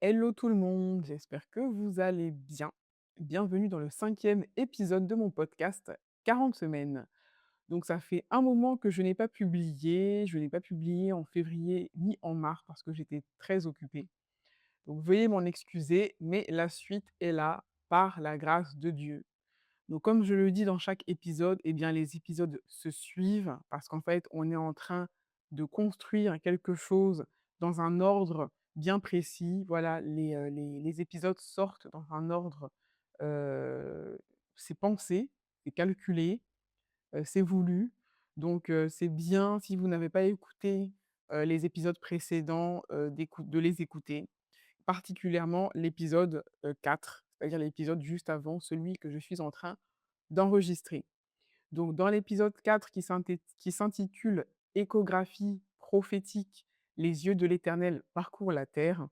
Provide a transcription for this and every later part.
Hello tout le monde, j'espère que vous allez bien. Bienvenue dans le cinquième épisode de mon podcast 40 semaines. Donc ça fait un moment que je n'ai pas publié en février ni en mars parce que j'étais très occupée. Donc veuillez m'en excuser, mais la suite est là par la grâce de Dieu. Donc comme je le dis dans chaque épisode, eh bien les épisodes se suivent parce qu'en fait, on est en train de construire quelque chose dans un ordre bien précis. Voilà, les épisodes sortent dans un ordre, heu, c'est pensé, c'est calculé, c'est voulu. Donc c'est bien si vous n'avez pas écouté, les épisodes précédents, de les écouter, particulièrement l'épisode, 4, c'est-à-dire l'épisode juste avant celui que je suis en train d'enregistrer. Donc dans l'épisode 4 qui s'intitule «Échographie prophétique, les yeux de l'Éternel parcourent la terre»,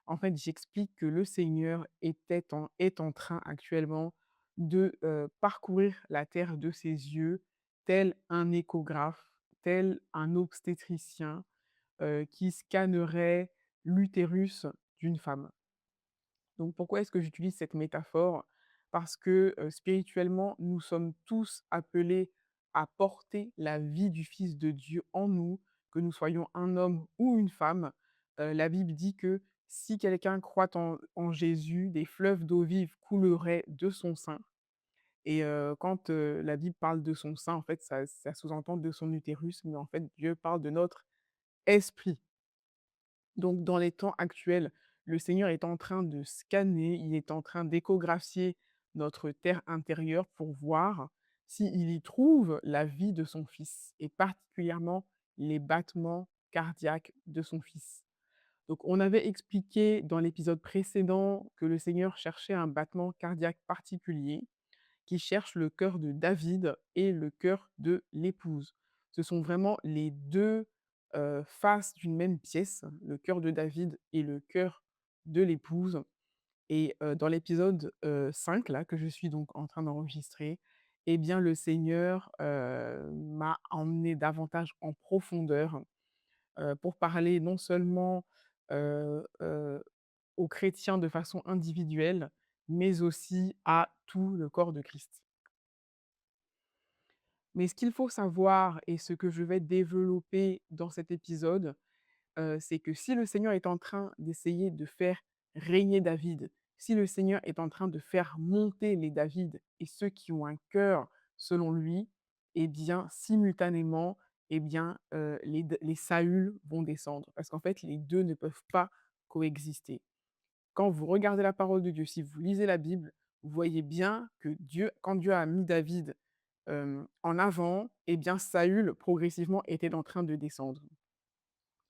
en fait, j'explique que le Seigneur est en train actuellement de, parcourir la terre de ses yeux, tel un échographe, tel un obstétricien, qui scannerait l'utérus d'une femme. Donc pourquoi est-ce que j'utilise cette métaphore? Parce que, spirituellement, nous sommes tous appelés à porter la vie du Fils de Dieu en nous, que nous soyons un homme ou une femme. La Bible dit que si quelqu'un croit en Jésus, des fleuves d'eau vive couleraient de son sein. Et quand, la Bible parle de son sein, en fait, ça sous-entend de son utérus, mais en fait, Dieu parle de notre esprit. Donc, dans les temps actuels, le Seigneur est en train de scanner, il est en train d'échographier notre terre intérieure pour voir s'il y trouve la vie de son fils et particulièrement les battements cardiaques de son fils. Donc, on avait expliqué dans l'épisode précédent que le Seigneur cherchait un battement cardiaque particulier qui cherche le cœur de David et le cœur de l'épouse. Ce sont vraiment les 2 faces d'une même pièce, le cœur de David et le cœur de l'épouse. Et dans l'épisode, 5 là, que je suis donc en train d'enregistrer, eh bien le Seigneur, m'a emmené davantage en profondeur, pour parler non seulement, aux chrétiens de façon individuelle, mais aussi à tout le corps de Christ. Mais ce qu'il faut savoir et ce que je vais développer dans cet épisode, c'est que si le Seigneur est en train d'essayer de faire régner David, si le Seigneur est en train de faire monter les David et ceux qui ont un cœur selon lui, eh bien, simultanément, eh bien, les Saül vont descendre. Parce qu'en fait, les 2 ne peuvent pas coexister. Quand vous regardez la parole de Dieu, si vous lisez la Bible, vous voyez bien que Dieu, quand Dieu a mis David en avant, eh bien Saül progressivement était en train de descendre.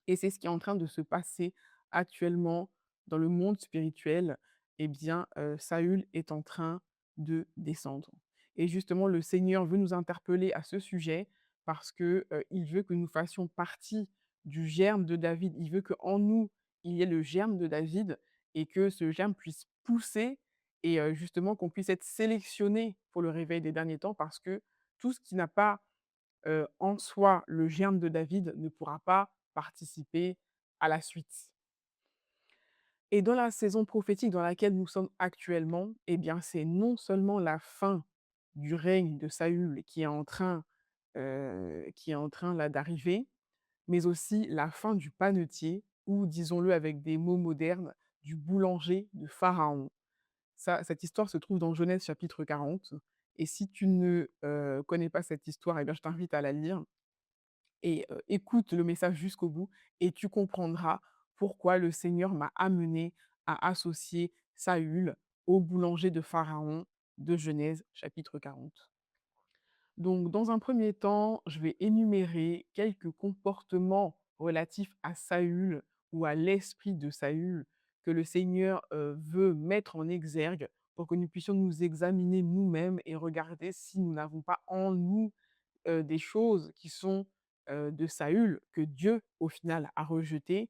Et c'est ce qui est en train de se passer actuellement dans le monde spirituel. Eh bien, Saül est en train de descendre. Et justement, le Seigneur veut nous interpeller à ce sujet parce que il veut que nous fassions partie du germe de David. Il veut qu'en nous, il y ait le germe de David et que ce germe puisse pousser et justement qu'on puisse être sélectionné pour le réveil des derniers temps parce que tout ce qui n'a pas en soi, le germe de David ne pourra pas participer à la suite. Et dans la saison prophétique dans laquelle nous sommes actuellement, eh bien, c'est non seulement la fin du règne de Saül qui est en train là d'arriver, mais aussi la fin du panetier ou disons-le avec des mots modernes, du boulanger de Pharaon. Cette histoire se trouve dans Genèse chapitre 40 et si tu ne, connais pas cette histoire, eh bien, je t'invite à la lire et écoute le message jusqu'au bout et tu comprendras pourquoi le Seigneur m'a amené à associer Saül au boulanger de Pharaon de Genèse chapitre 40. Donc dans un premier temps, je vais énumérer quelques comportements relatifs à Saül ou à l'esprit de Saül que le Seigneur, veut mettre en exergue pour que nous puissions nous examiner nous-mêmes et regarder si nous n'avons pas en nous des choses qui sont, de Saül, que Dieu, au final, a rejetées.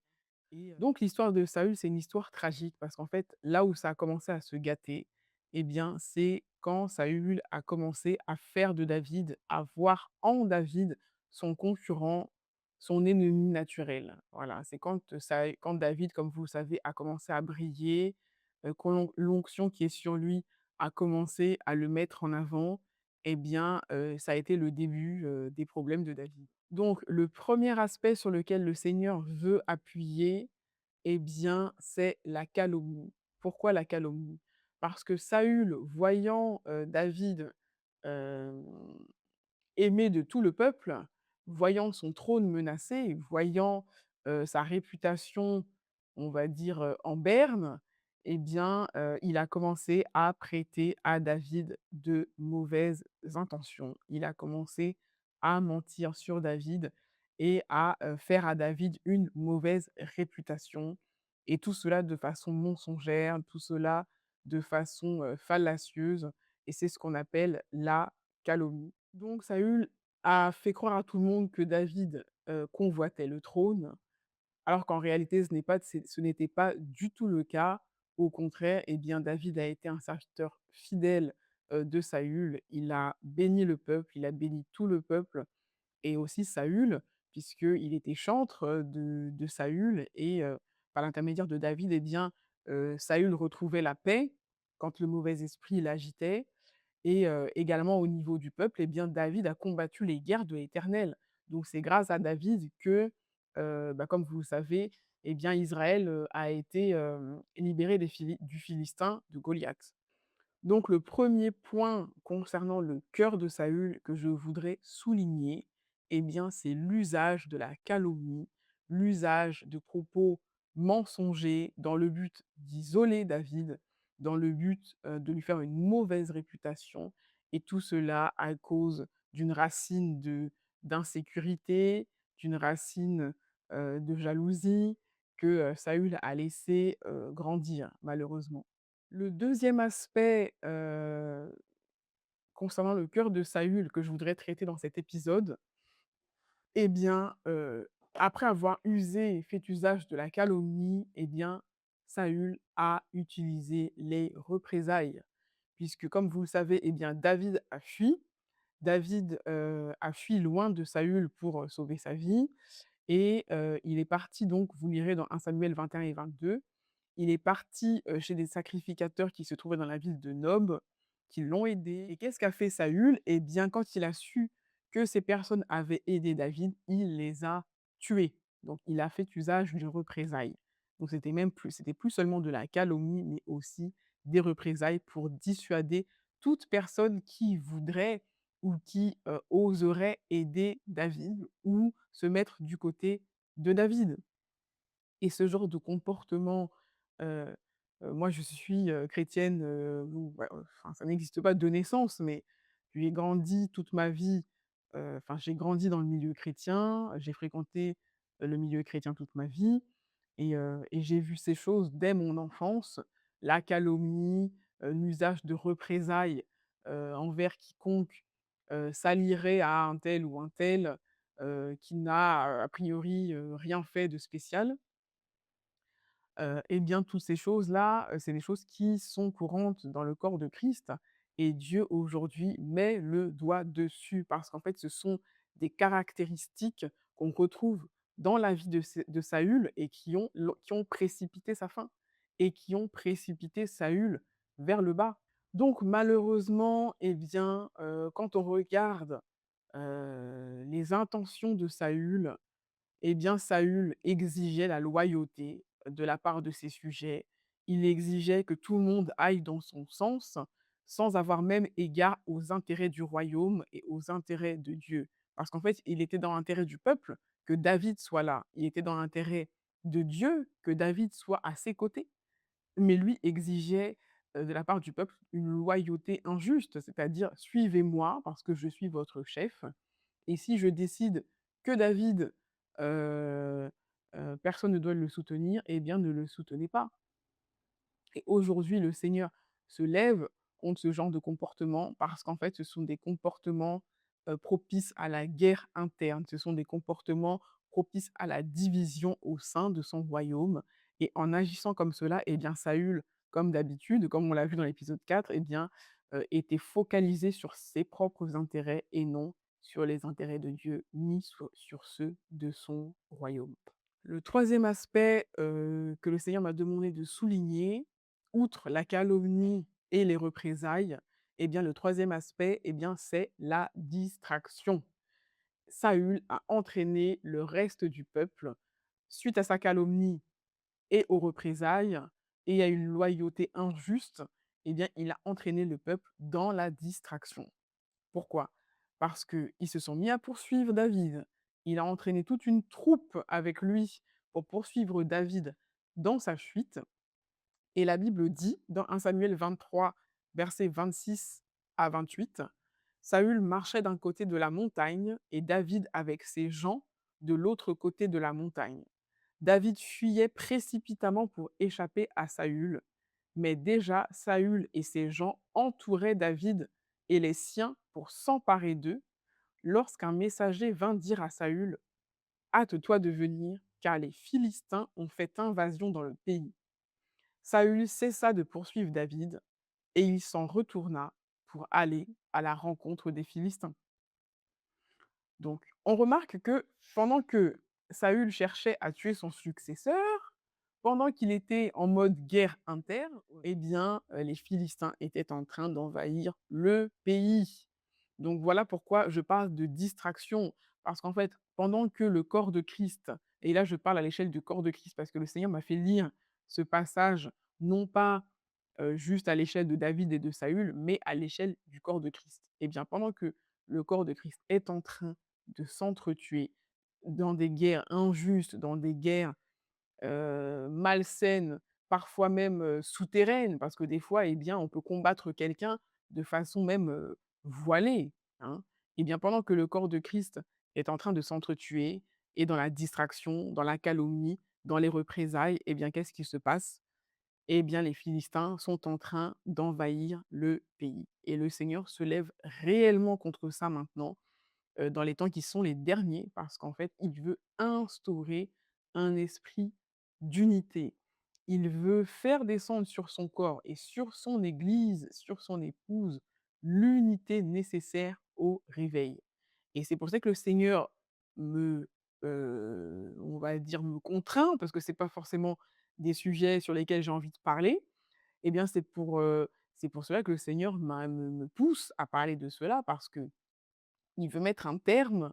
Et donc l'histoire de Saül, c'est une histoire tragique parce qu'en fait, là où ça a commencé à se gâter, eh bien, c'est quand Saül a commencé à faire de David, à voir en David son concurrent son ennemi naturel. Voilà, c'est quand David, comme vous le savez, a commencé à briller, quand l'onction qui est sur lui a commencé à le mettre en avant, eh bien, ça a été le début, des problèmes de David. Donc le premier aspect sur lequel le Seigneur veut appuyer, eh bien, c'est la calomnie. Pourquoi la calomnie? Parce que Saül, voyant, David, hem aimé de tout le peuple, voyant son trône menacé, voyant, sa réputation, on va dire, en berne, eh bien, il a commencé à prêter à David de mauvaises intentions. Il a commencé à mentir sur David et à, faire à David une mauvaise réputation et tout cela de façon mensongère, tout cela de façon, fallacieuse et c'est ce qu'on appelle la calomnie. Donc Saül a fait croire à tout le monde que David, convoitait le trône, alors qu'en réalité ce n'était pas du tout le cas. Au contraire, eh bien David a été un serviteur fidèle, de Saül. Il a béni le peuple, il a béni tout le peuple et aussi Saül, puisqu'il était chantre, de Saül et par l'intermédiaire de David, eh bien, Saül retrouvait la paix quand le mauvais esprit l'agitait et également au niveau du peuple, eh bien, David a combattu les guerres de l'Éternel. Donc c'est grâce à David que, comme vous le savez, eh bien, Israël, a été, libéré du Philistin, de Goliath. Donc le premier point concernant le cœur de Saül que je voudrais souligner, eh bien, c'est l'usage de la calomnie, l'usage de propos mensongers dans le but d'isoler David, dans le but, de lui faire une mauvaise réputation et tout cela à cause d'une racine d'insécurité, d'une racine, de jalousie que, Saül a laissé, grandir malheureusement. Le deuxième aspect, concernant le cœur de Saül que je voudrais traiter dans cet épisode, eh bien, après avoir usé et fait usage de la calomnie, eh bien, Saül a utilisé les représailles. Puisque comme vous le savez, eh bien, David a fui. David, a fui loin de Saül pour, sauver sa vie et il est parti donc, vous lirez dans 1 Samuel 21 et 22, il est parti, chez des sacrificateurs qui se trouvaient dans la ville de Nob, qui l'ont aidé et qu'est-ce qu'a fait Saül? Eh bien, quand il a su que ces personnes avaient aidé David, il les a tués. Donc il a fait usage de représailles. Donc c'était plus seulement de la calomnie, mais aussi des représailles pour dissuader toute personne qui voudrait ou qui, oserait aider David ou se mettre du côté de David. Et ce genre de comportement, heu moi je suis, chrétienne, ou bah, enfin ça n'existe pas de naissance, mais j'ai grandi toute ma vie, enfin j'ai grandi dans le milieu chrétien, j'ai fréquenté, le milieu chrétien toute ma vie et j'ai vu ces choses dès mon enfance. La calomnie, l'usage de représailles, envers quiconque, s'allierait à un tel ou un tel, qui n'a, a priori, rien fait de spécial. Et bien, toutes ces choses-là, c'est des choses qui sont courantes dans le corps de Christ et Dieu, aujourd'hui, met le doigt dessus parce qu'en fait, ce sont des caractéristiques qu'on retrouve dans la vie de Saül et qui ont précipité sa fin et qui ont précipité Saül vers le bas. Donc malheureusement, eh bien, quand on regarde, les intentions de Saül, eh bien, Saül exigeait la loyauté de la part de ses sujets. Il exigeait que tout le monde aille dans son sens, sans avoir même égard aux intérêts du royaume et aux intérêts de Dieu. Parce qu'en fait, il était dans l'intérêt du peuple que David soit là. Il était dans l'intérêt de Dieu que David soit à ses côtés. Mais lui exigeait, de la part du peuple une loyauté injuste, c'est-à-dire: «Suivez-moi parce que je suis votre chef et si je décide que David, heu personne ne doit le soutenir, eh bien ne le soutenez pas». Et aujourd'hui, le Seigneur se lève contre ce genre de comportement parce qu'en fait, ce sont des comportements, propices à la guerre interne. Ce sont des comportements propices à la division au sein de son royaume et en agissant comme cela, eh bien Saül, comme d'habitude, comme on l'a vu dans l'épisode 4, eh bien, était focalisé sur ses propres intérêts et non sur les intérêts de Dieu, ni sur ceux de son royaume. Le troisième aspect, que le Seigneur m'a demandé de souligner, outre la calomnie et les représailles, eh bien, le troisième aspect, eh bien, c'est la distraction. Saül a entraîné le reste du peuple, suite à sa calomnie et aux représailles et à une loyauté injuste, eh bien, il a entraîné le peuple dans la distraction. Pourquoi? Parce qu'ils se sont mis à poursuivre David. Il a entraîné toute une troupe avec lui pour poursuivre David dans sa fuite. Et la Bible dit, dans 1 Samuel 23, versets 26 à 28, Saül marchait d'un côté de la montagne et David avec ses gens de l'autre côté de la montagne. David fuyait précipitamment pour échapper à Saül, mais déjà Saül et ses gens entouraient David et les siens pour s'emparer d'eux, lorsqu'un messager vint dire à Saül: Hâte-toi de venir, car les Philistins ont fait invasion dans le pays. Saül cessa de poursuivre David et il s'en retourna pour aller à la rencontre des Philistins. Donc, on remarque que pendant que Saül cherchait à tuer son successeur, pendant qu'il était en mode guerre interne, eh bien, les Philistins étaient en train d'envahir le pays. Donc voilà pourquoi je parle de distraction. Parce qu'en fait, pendant que le corps de Christ, et là je parle à l'échelle du corps de Christ, parce que le Seigneur m'a fait lire ce passage, non pas juste à l'échelle de David et de Saül, mais à l'échelle du corps de Christ. Eh bien, pendant que le corps de Christ est en train de s'entretuer dans des guerres injustes, dans des guerres malsaines, parfois même souterraines, parce que des fois, eh bien, on peut combattre quelqu'un de façon même voilée, hein. Eh bien, pendant que le corps de Christ est en train de s'entretuer et dans la distraction, dans la calomnie, dans les représailles, eh bien, qu'est-ce qui se passe? Eh bien, les Philistins sont en train d'envahir le pays. Et le Seigneur se lève réellement contre ça maintenant, dans les temps qui sont les derniers, parce qu'en fait, il veut instaurer un esprit d'unité. Il veut faire descendre sur son corps et sur son Église, sur son épouse, l'unité nécessaire au réveil. Et c'est pour ça que le Seigneur me, on va dire, me contraint, parce que c'est pas forcément des sujets sur lesquels j'ai envie de parler. Eh bien, c'est pour cela que le Seigneur me pousse à parler de cela, parce que il veut mettre un terme,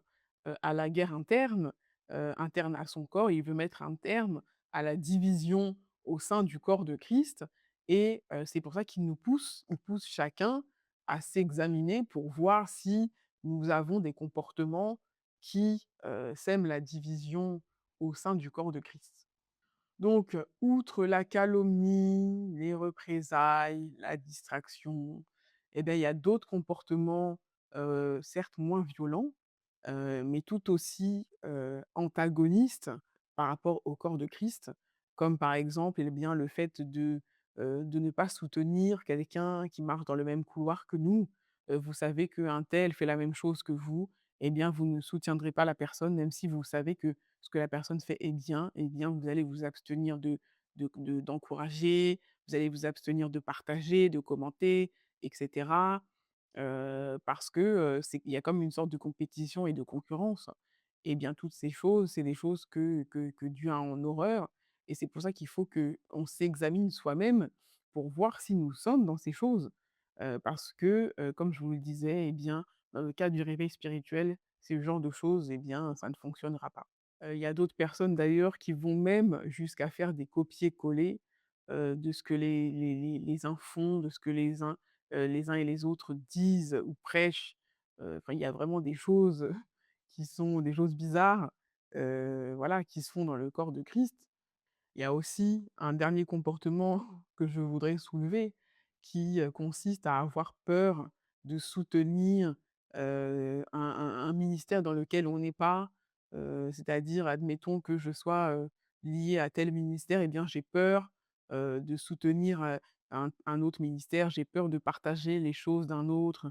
à la guerre interne, interne à son corps. Il veut mettre un terme à la division au sein du corps de Christ et c'est pour ça qu'il nous pousse, il pousse chacun à s'examiner pour voir si nous avons des comportements qui, sèment la division au sein du corps de Christ. Donc, outre la calomnie, les représailles, la distraction, eh beh, il y a d'autres comportements, certes moins violents, mais tout aussi, antagonistes par rapport au corps de Christ. Comme par exemple, eh bien, le fait de ne pas soutenir quelqu'un qui marche dans le même couloir que nous. Vous savez qu'un tel fait la même chose que vous, eh bien, vous ne soutiendrez pas la personne, même si vous savez que ce que la personne fait est bien, eh bien, vous allez vous abstenir d'encourager, vous allez vous abstenir de partager, de commenter, et cetera. Parce que, c'est il y a comme une sorte de compétition et de concurrence. Et bien, toutes ces choses, c'est des choses que Dieu a en horreur et c'est pour ça qu'il faut qu'on s'examine soi-même pour voir si nous sommes dans ces choses. Parce que, comme je vous le disais, eh bien, dans le cas du réveil spirituel, ce genre de choses, eh bien, ça ne fonctionnera pas. Il y a d'autres personnes d'ailleurs qui vont même jusqu'à faire des copier-coller, de ce que les uns font, de ce que les uns et les autres disent ou prêchent. Enfin, il y a vraiment des choses qui sont des choses bizarres, voilà, qui se font dans le corps de Christ. Il y a aussi un dernier comportement que je voudrais soulever qui, consiste à avoir peur de soutenir, un ministère dans lequel on n'est pas. C'est-à-dire, admettons que je sois, liée à tel ministère et bien j'ai peur, de soutenir, un autre ministère. J'ai peur de partager les choses d'un autre,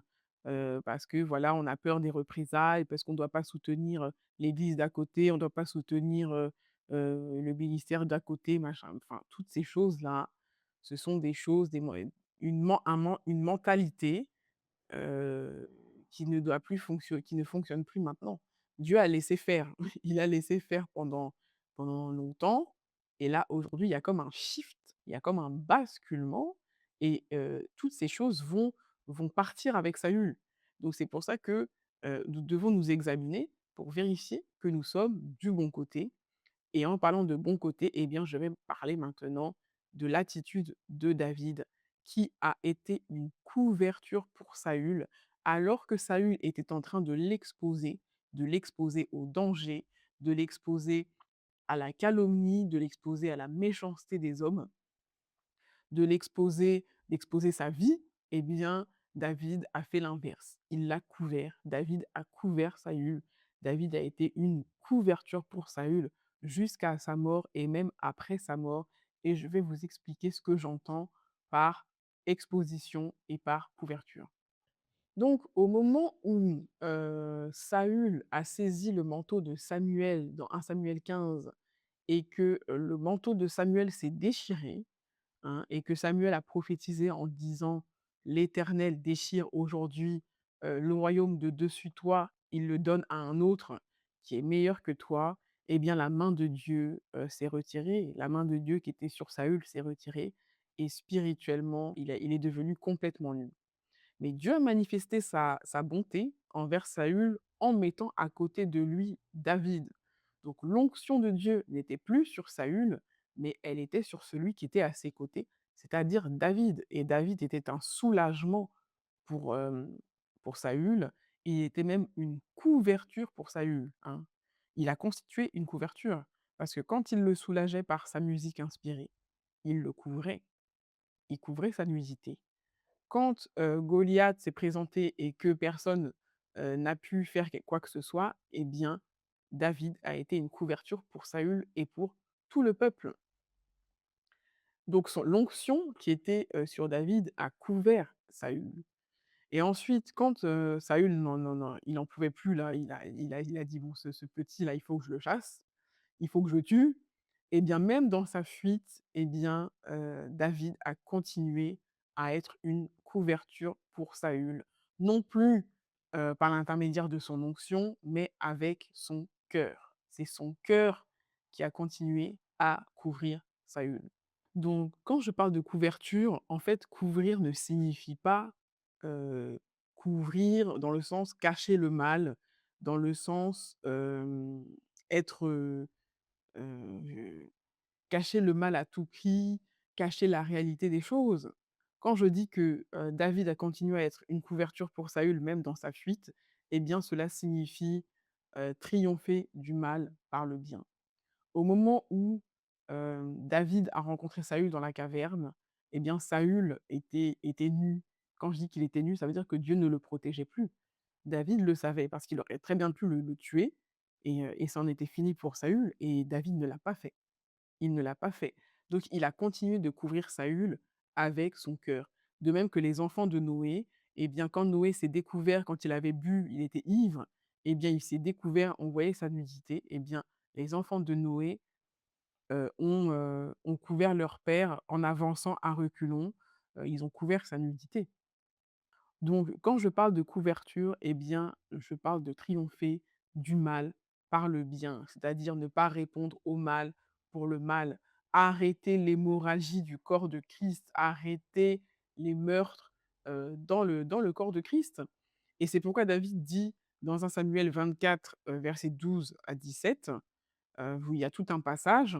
parce que voilà, on a peur des représailles, parce qu'on ne doit pas soutenir, l'église d'à côté, on ne doit pas soutenir, le ministère d'à côté, machin, enfin, toutes ces choses-là, ce sont des choses, des mo une men un men une mentalité, heu, qui ne fonctionne plus maintenant. Dieu a laissé faire. Il a laissé faire pendant longtemps et là, aujourd'hui, il y a comme un shift, il y a comme un basculement et toutes ces choses vont partir avec Saül. Donc c'est pour ça que, nous devons nous examiner pour vérifier que nous sommes du bon côté et en parlant de bon côté, eh bien, je vais parler maintenant de l'attitude de David qui a été une couverture pour Saül, alors que Saül était en train de l'exposer au danger, de l'exposer à la calomnie, de l'exposer à la méchanceté des hommes, d'exposer sa vie, eh bien, David a fait l'inverse. Il l'a couvert. David a couvert Saül. David a été une couverture pour Saül jusqu'à sa mort et même après sa mort. Et je vais vous expliquer ce que j'entends par exposition et par couverture. Donc, au moment où Saül a saisi le manteau de Samuel dans 1 Samuel 15 et que le manteau de Samuel s'est déchiré, hein, et que Samuel a prophétisé en disant: «L'Éternel déchire aujourd'hui, le royaume de dessus toi, il le donne à un autre qui est meilleur que toi», eh bien la main de Dieu, s'est retirée. La main de Dieu qui était sur Saül s'est retirée et spirituellement, il est devenu complètement nul. Mais Dieu a manifesté sa bonté envers Saül en mettant à côté de lui David. Donc l'onction de Dieu n'était plus sur Saül, mais elle était sur celui qui était à ses côtés, c'est-à-dire David. Et David était un soulagement pour, pour Saül. Il était même une couverture pour Saül, hein. Il a constitué une couverture, parce que quand il le soulageait par sa musique inspirée, il le couvrait, il couvrait sa nudité. Quand, Goliath s'est présenté et que personne, n'a pu faire quoi que ce soit, eh bien, David a été une couverture pour Saül et pour tout le peuple. Donc l'onction qui était, sur David a couvert Saül et ensuite quand, Saül non, il en pouvait plus là, il a dit: «Bon ce petit là, il faut que je le chasse, il faut que je le tue». Et bien même dans sa fuite, eh bien, David a continué à être une couverture pour Saül. Non plus, par l'intermédiaire de son onction, mais avec son cœur. C'est son cœur qui a continué à couvrir Saül. Donc quand je parle de couverture, en fait, couvrir ne signifie pas, couvrir dans le sens cacher le mal, dans le sens, être, cacher le mal à tout prix, cacher la réalité des choses. Quand je dis que, David a continué à être une couverture pour Saül, même dans sa fuite, eh bien cela signifie, triompher du mal par le bien. Au moment où, David a rencontré Saül dans la caverne, eh bien Saül était nu. Quand je dis qu'il était nu, ça veut dire que Dieu ne le protégeait plus. David le savait parce qu'il aurait très bien pu le tuer et c'en était fini pour Saül et David ne l'a pas fait. Il ne l'a pas fait. Donc il a continué de couvrir Saül avec son cœur. De même que les enfants de Noé, eh bien quand Noé s'est découvert, quand il avait bu, il était ivre, eh bien il s'est découvert, on voyait sa nudité, eh bien les enfants de Noé, ont couvert leur père en avançant à reculons, ils ont couvert sa nudité. Donc, quand je parle de couverture, eh bien, je parle de triompher du mal par le bien, c'est-à-dire ne pas répondre au mal pour le mal, arrêter l'hémorragie du corps de Christ, arrêter les meurtres dans le corps de Christ. Et c'est pourquoi David dit dans 1 Samuel 24, versets 12 à 17, où il y a tout un passage,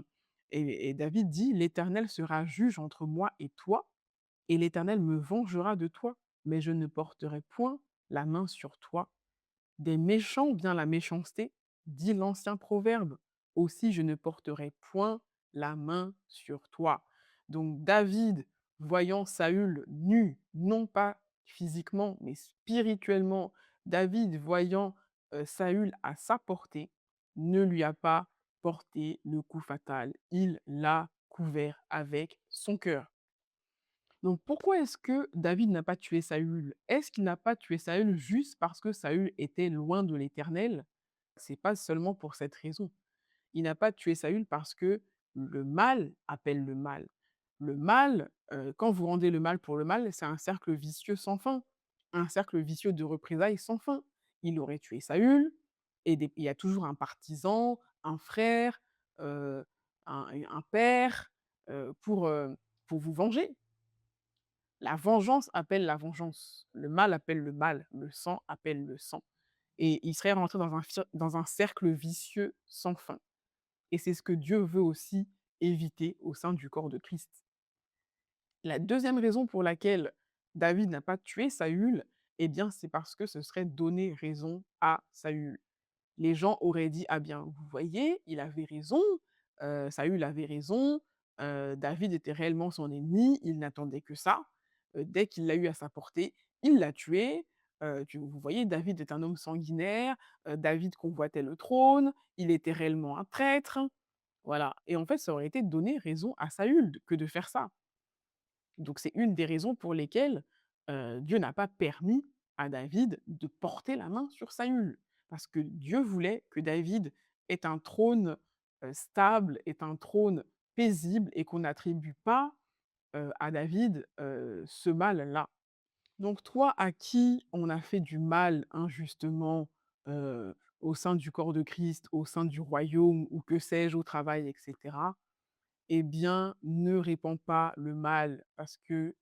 et David dit: «L'Éternel sera juge entre moi et toi, et l'Éternel me vengera de toi, mais je ne porterai point la main sur toi. Des méchants vient la méchanceté, dit l'ancien proverbe. Aussi je ne porterai point la main sur toi. Donc David, voyant Saül nu, non pas physiquement, mais spirituellement, David voyant Saül à sa portée, ne lui a pas porté le coup fatal. Il l'a couvert avec son cœur. Donc pourquoi est-ce que David n'a pas tué Saül? Est-ce qu'il n'a pas tué Saül juste parce que Saül était loin de l'Éternel? C'est pas seulement pour cette raison. Il n'a pas tué Saül parce que le mal appelle le mal. Le mal, quand vous rendez le mal pour le mal, c'est un cercle vicieux sans fin. un cercle vicieux de représailles sans fin. Il aurait tué Saül, et il y a toujours un partisan, un frère, heu, un père, pour vous venger. La vengeance appelle la vengeance, le mal appelle le mal, le sang appelle le sang. Et il serait rentré dans un cercle vicieux sans fin. Et c'est ce que Dieu veut aussi éviter au sein du corps de Christ. La deuxième raison pour laquelle David n'a pas tué Saül, eh bien, c'est parce que ce serait donner raison à Saül. Les gens auraient dit: «Ah bien, vous voyez, il avait raison, Saül avait raison, David était réellement son ennemi, il n'attendait que ça. Dès qu'il l'a eu à sa portée, il l'a tué. Vous voyez, David est un homme sanguinaire, David convoitait le trône, il était réellement un traître». Voilà, et en fait, ça aurait été donner raison à Saül que de faire ça. Donc c'est une des raisons pour lesquelles, Dieu n'a pas permis à David de porter la main sur Saül. Parce que Dieu voulait que David ait un trône, stable, ait un trône paisible, et qu'on n'attribue pas, à David, ce mal-là. Donc toi, à qui on a fait du mal injustement, au sein du corps de Christ, au sein du royaume, ou que sais-je, au travail, et cetera, eh bien, ne répands pas le mal, parce que,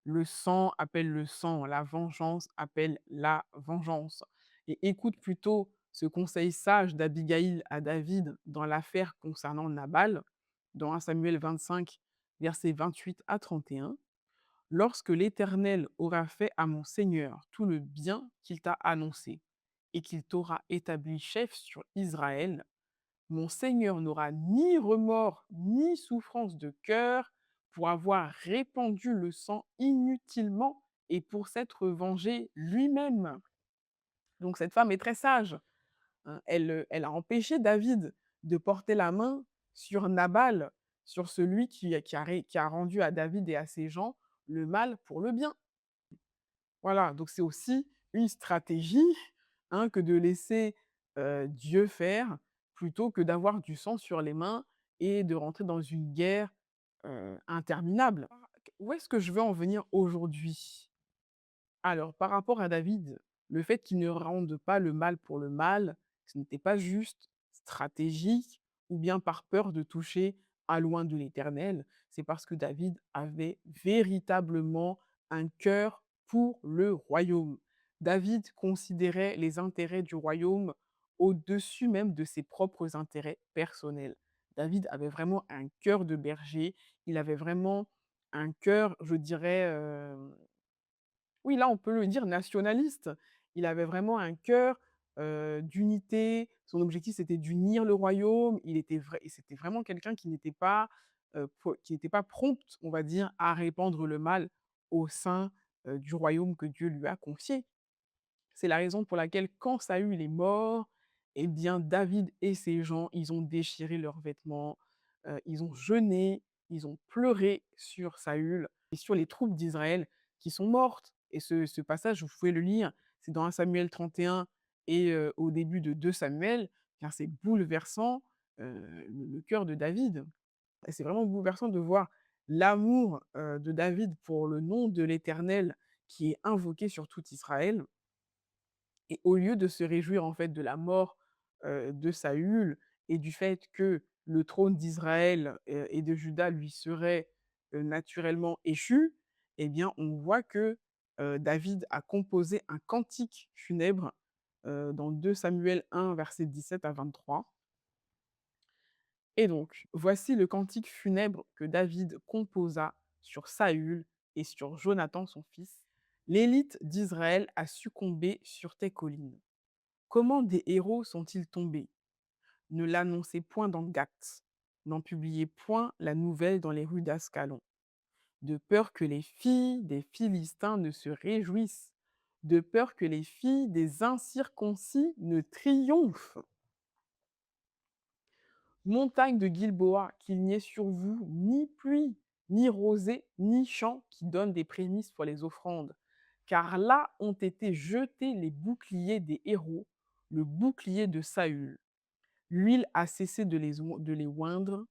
le sang appelle le sang, la vengeance appelle la vengeance. Et écoute plutôt ce conseil sage d'Abigaïl à David dans l'affaire concernant Nabal, dans 1 Samuel 25, versets 28 à 31. «Lorsque l'Éternel aura fait à mon Seigneur tout le bien qu'il t'a annoncé, et qu'il t'aura établi chef sur Israël, mon Seigneur n'aura ni remords ni souffrance de cœur pour avoir répandu le sang inutilement et pour s'être vengé lui-même.» Donc cette femme est très sage, hein. Elle a empêché David de porter la main sur Nabal, sur celui qui a rendu à David et à ses gens le mal pour le bien. Voilà, donc c'est aussi une stratégie, hein, que de laisser, Dieu faire, plutôt que d'avoir du sang sur les mains et de rentrer dans une guerre, interminable. Où est-ce que je veux en venir aujourd'hui? Alors, par rapport à David, le fait qu'il ne rende pas le mal pour le mal, ce n'était pas juste stratégique ou bien par peur de toucher à loin de l'Éternel, c'est parce que David avait véritablement un cœur pour le royaume. David considérait les intérêts du royaume au-dessus même de ses propres intérêts personnels. David avait vraiment un cœur de berger, il avait vraiment un cœur, je dirais, oui, là, on peut le dire nationaliste. Il avait vraiment un cœur, d'unité. Son objectif, c'était d'unir le royaume. Et c'était vraiment quelqu'un qui n'était pas prompt, on va dire, à répandre le mal au sein, du royaume que Dieu lui a confié. C'est la raison pour laquelle quand Saül est mort, eh bien David et ses gens, ils ont déchiré leurs vêtements, ils ont jeûné, ils ont pleuré sur Saül et sur les troupes d'Israël qui sont mortes. Et ce passage, vous pouvez le lire, c'est dans 1 Samuel 31 et au début de 2 Samuel, car c'est bouleversant, le cœur de David. Et c'est vraiment bouleversant de voir l'amour, de David pour le nom de l'Éternel qui est invoqué sur tout Israël. Et au lieu de se réjouir en fait de la mort, de Saül et du fait que le trône d'Israël, et de Juda lui serait, naturellement échu, eh bien on voit que, David a composé un cantique funèbre, dans 2 Samuel 1 versets 17 à 23. Et donc voici le cantique funèbre que David composa sur Saül et sur Jonathan son fils. «L'élite d'Israël a succombé sur tes collines. Comment des héros sont-ils tombés? Ne l'annoncez point dans Gath, n'en publiez point la nouvelle dans les rues d'Ascalon, de peur que les filles des Philistins ne se réjouissent, de peur que les filles des incirconcis ne triomphent. Montagne de Gilboa, qu'il n'y ait sur vous ni pluie, ni rosée, ni champ qui donnent des prémices pour les offrandes. Car là ont été jetés les boucliers des héros, le bouclier de Saül. L'huile a cessé de les oindre,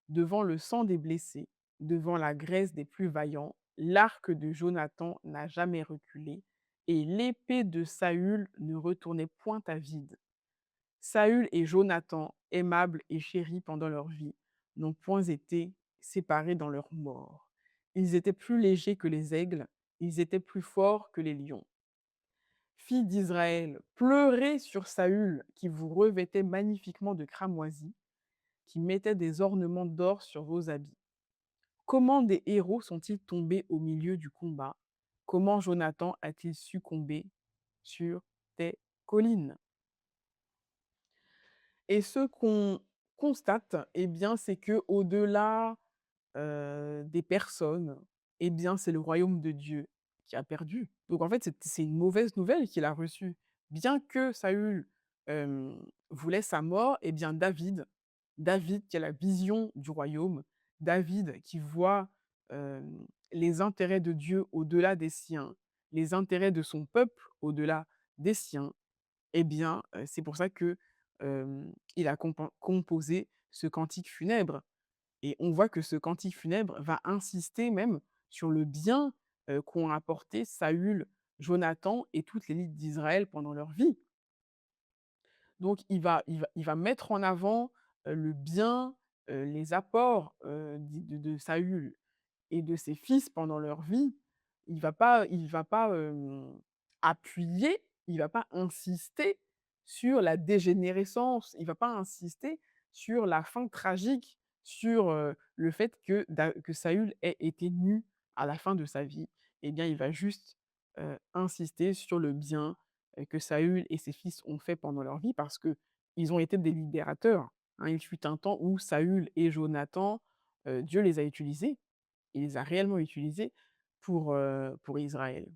devant le sang des blessés, devant la graisse des plus vaillants. L'arc de Jonathan n'a jamais reculé, et l'épée de Saül ne retournait point à vide. Saül et Jonathan, aimables et chéris pendant leur vie, n'ont point été séparés dans leur mort. Ils étaient plus légers que les aigles, ils étaient plus forts que les lions. Filles d'Israël, pleurez sur Saül qui vous revêtait magnifiquement de cramoisie, qui mettait des ornements d'or sur vos habits. Comment des héros sont-ils tombés au milieu du combat? Comment Jonathan a-t-il succombé sur tes collines? Et ce qu'on constate, eh bien, c'est que au-delà des personnes, eh bien, c'est le royaume de Dieu qui a perdu. Donc en fait, c'est une mauvaise nouvelle qu'il a reçue. Bien que Saül, voulait sa mort, eh bien David qui a la vision du royaume, David qui voit, les intérêts de Dieu au-delà des siens, les intérêts de son peuple au-delà des siens, eh bien, c'est pour ça que, il a composé ce cantique funèbre. Et on voit que ce cantique funèbre va insister même sur le bien, qu'ont apporté Saül, Jonathan et toute l'élite d'Israël pendant leur vie. Donc il va mettre en avant, le bien, les apports, de Saül et de ses fils pendant leur vie. Il va pas, appuyer, il va pas insister sur la dégénérescence, il va pas insister sur la fin tragique, sur, le fait que Saül ait été nu à la fin de sa vie. Eh bien, il va juste, insister sur le bien, que Saül et ses fils ont fait pendant leur vie parce que ils ont été des libérateurs, hein. Il fut un temps où Saül et Jonathan, Dieu les a utilisés, il les a réellement utilisés pour Israël.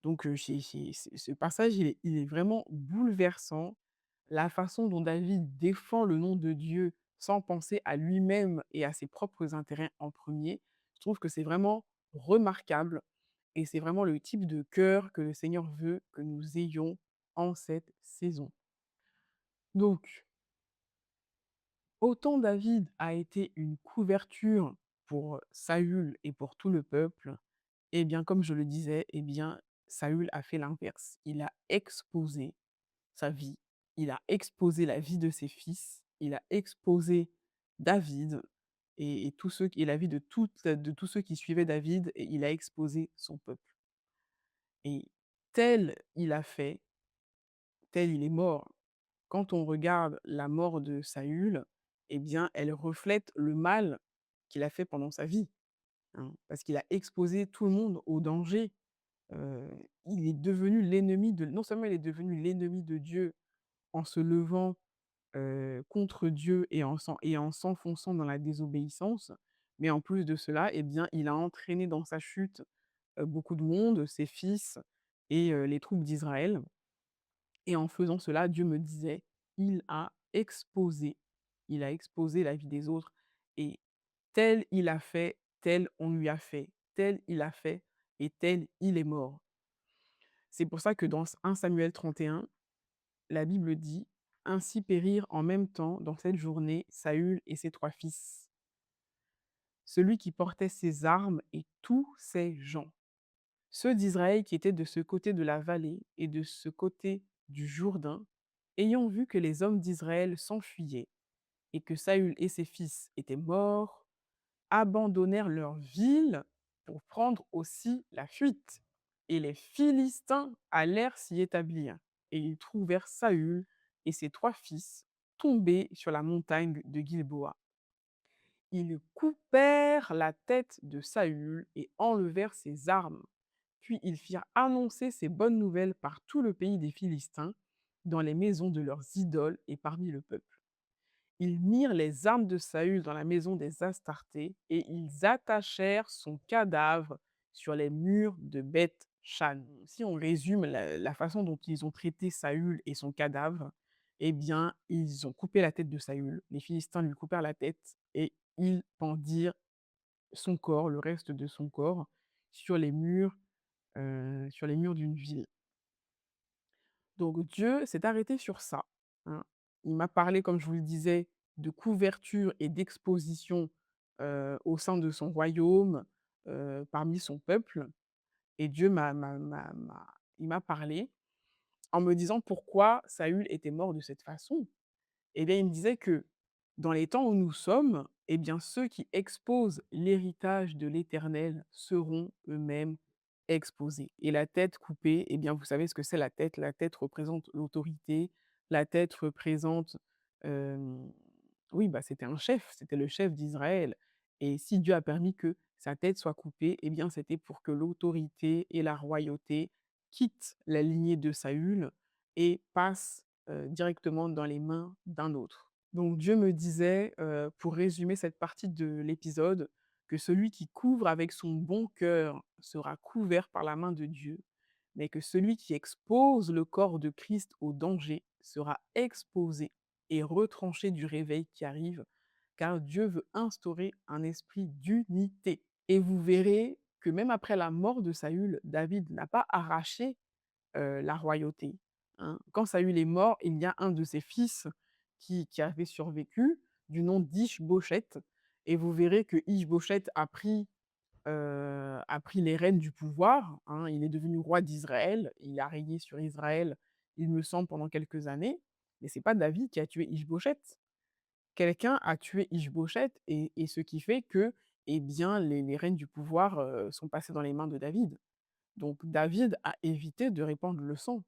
Donc c'est ce passage, il est vraiment bouleversant. La façon dont David défend le nom de Dieu sans penser à lui-même et à ses propres intérêts en premier, je trouve que c'est vraiment remarquable et c'est vraiment le type de cœur que le Seigneur veut que nous ayons en cette saison. Donc, autant David a été une couverture pour Saül et pour tout le peuple, eh bien, comme je le disais, eh bien, Saül a fait l'inverse. Il a exposé sa vie, il a exposé la vie de ses fils, il a exposé David et tous ceux et la vie de tous ceux qui suivaient David et il a exposé son peuple. Et tel il a fait, tel il est mort. Quand on regarde la mort de Saül, eh bien, elle reflète le mal qu'il a fait pendant sa vie, hein, parce qu'il a exposé tout le monde au danger. Heu, il est devenu l'ennemi de non seulement il est devenu l'ennemi de Dieu en se levant, contre Dieu et en s'enfonçant dans la désobéissance, mais en plus de cela, eh bien, il a entraîné dans sa chute, beaucoup de monde, ses fils et les troupes d'Israël. Et en faisant cela, Dieu me disait: «Il a exposé, il a exposé la vie des autres et tel il a fait, tel on lui a fait, tel il a fait et tel il est mort». C'est pour ça que dans 1 Samuel 31, la Bible dit: «Ainsi périrent en même temps dans cette journée Saül et ses 3 fils, celui qui portait ses armes et tous ses gens, ceux d'Israël qui étaient de ce côté de la vallée et de ce côté du Jourdain, ayant vu que les hommes d'Israël s'enfuyaient et que Saül et ses fils étaient morts, abandonnèrent leur ville pour prendre aussi la fuite. Et les Philistins allèrent s'y établir. Et ils trouvèrent Saül et ses 3 fils tombés sur la montagne de Gilboa. Ils coupèrent la tête de Saül et enlevèrent ses armes. Puis ils firent annoncer ces bonnes nouvelles par tout le pays des Philistins, dans les maisons de leurs idoles et parmi le peuple. Ils mirent les armes de Saül dans la maison des Astartés et ils attachèrent son cadavre sur les murs de Beth-Shan. Si on résume la façon dont ils ont traité Saül et son cadavre, eh bien, ils ont coupé la tête de Saül. Les Philistins lui coupèrent la tête et ils pendirent son corps, le reste de son corps, sur sur les murs d'une ville. Donc Dieu s'est arrêté sur ça, hein. Il m'a parlé, comme je vous le disais, de couverture et d'exposition, au sein de son royaume, parmi son peuple et Dieu m'a il m'a parlé en me disant pourquoi Saül était mort de cette façon. Eh bien, il me disait que dans les temps où nous sommes, eh bien, ceux qui exposent l'héritage de l'Éternel seront eux-mêmes exposés. Et la tête coupée, eh bien, vous savez ce que c'est la tête. La tête représente l'autorité. La tête représente, oui, bah, c'était un chef, c'était le chef d'Israël. Et si Dieu a permis que sa tête soit coupée, eh bien, c'était pour que l'autorité et la royauté quittent la lignée de Saül et passent directement dans les mains d'un autre. Donc Dieu me disait, pour résumer cette partie de l'épisode, que celui qui couvre avec son bon cœur sera couvert par la main de Dieu, mais que celui qui expose le corps de Christ au danger sera exposé et retranché du réveil qui arrive, car Dieu veut instaurer un esprit d'unité. Et vous verrez que même après la mort de Saül, David n'a pas arraché la royauté, hein. Quand Saül est mort, il y a un de ses fils qui avait survécu, du nom d'Ish-Bosheth, et vous verrez que Ish-Bosheth a pris les rênes du pouvoir, hein. Il est devenu roi d'Israël, il a régné sur Israël, il me semble, pendant quelques années, mais c'est pas David qui a tué Ish-Bosheth. Quelqu'un a tué Ish-Bosheth et ce qui fait que, eh bien, les rênes du pouvoir, sont passés dans les mains de David. Donc David a évité de répandre le sang.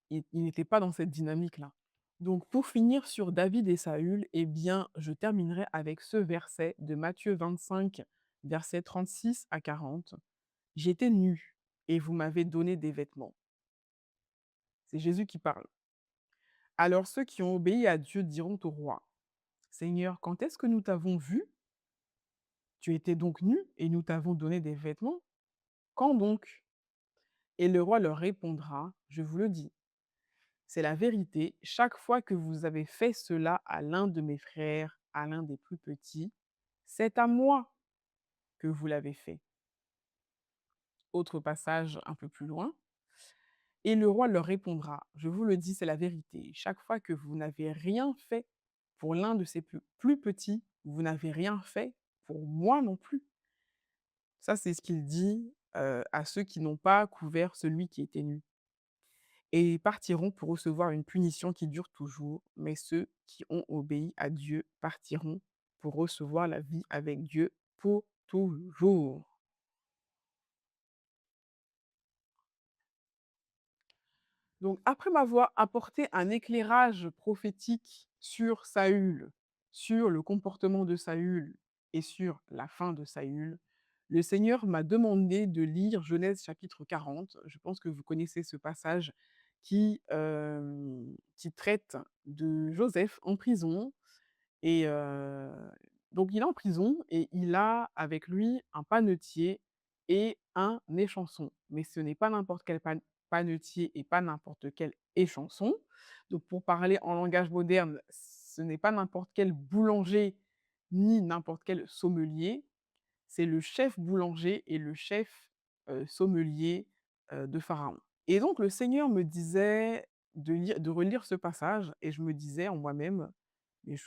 Il n'était pas dans cette dynamique-là. Donc pour finir sur David et Saül, eh bien, je terminerai avec ce verset de Matthieu 25, versets 36 à 40. J'étais nu et vous m'avez donné des vêtements. C'est Jésus qui parle. Alors ceux qui ont obéi à Dieu diront au roi, Seigneur, quand est-ce que nous t'avons vu? Tu étais donc nu et nous t'avons donné des vêtements? Quand donc? Et le roi leur répondra, je vous le dis, c'est la vérité, chaque fois que vous avez fait cela à l'un de mes frères, à l'un des plus petits, c'est à moi que vous l'avez fait. Autre passage un peu plus loin. Et le roi leur répondra, je vous le dis, c'est la vérité, chaque fois que vous n'avez rien fait pour l'un de ces plus petits, vous n'avez rien fait pour moi non plus. Ça, c'est ce qu'il dit à ceux qui n'ont pas couvert celui qui était nu. Et ils partiront pour recevoir une punition qui dure toujours, mais ceux qui ont obéi à Dieu partiront pour recevoir la vie avec Dieu pour toujours. Donc, après m'avoir apporté un éclairage prophétique sur Saül, sur le comportement de Saül et sur la fin de Saül, le Seigneur m'a demandé de lire Genèse chapitre 40. Je pense que vous connaissez ce passage qui traite de Joseph en prison. Et donc il est en prison et il a avec lui un panetier et un échanson. Mais ce n'est pas n'importe quel panetier et pas n'importe quel échanson. Donc pour parler en langage moderne, ce n'est pas n'importe quel boulanger ni n'importe quel sommelier, c'est le chef boulanger et le chef, sommelier, de Pharaon. Et donc le Seigneur me disait de relire ce passage et je me disais en moi-même: «Mais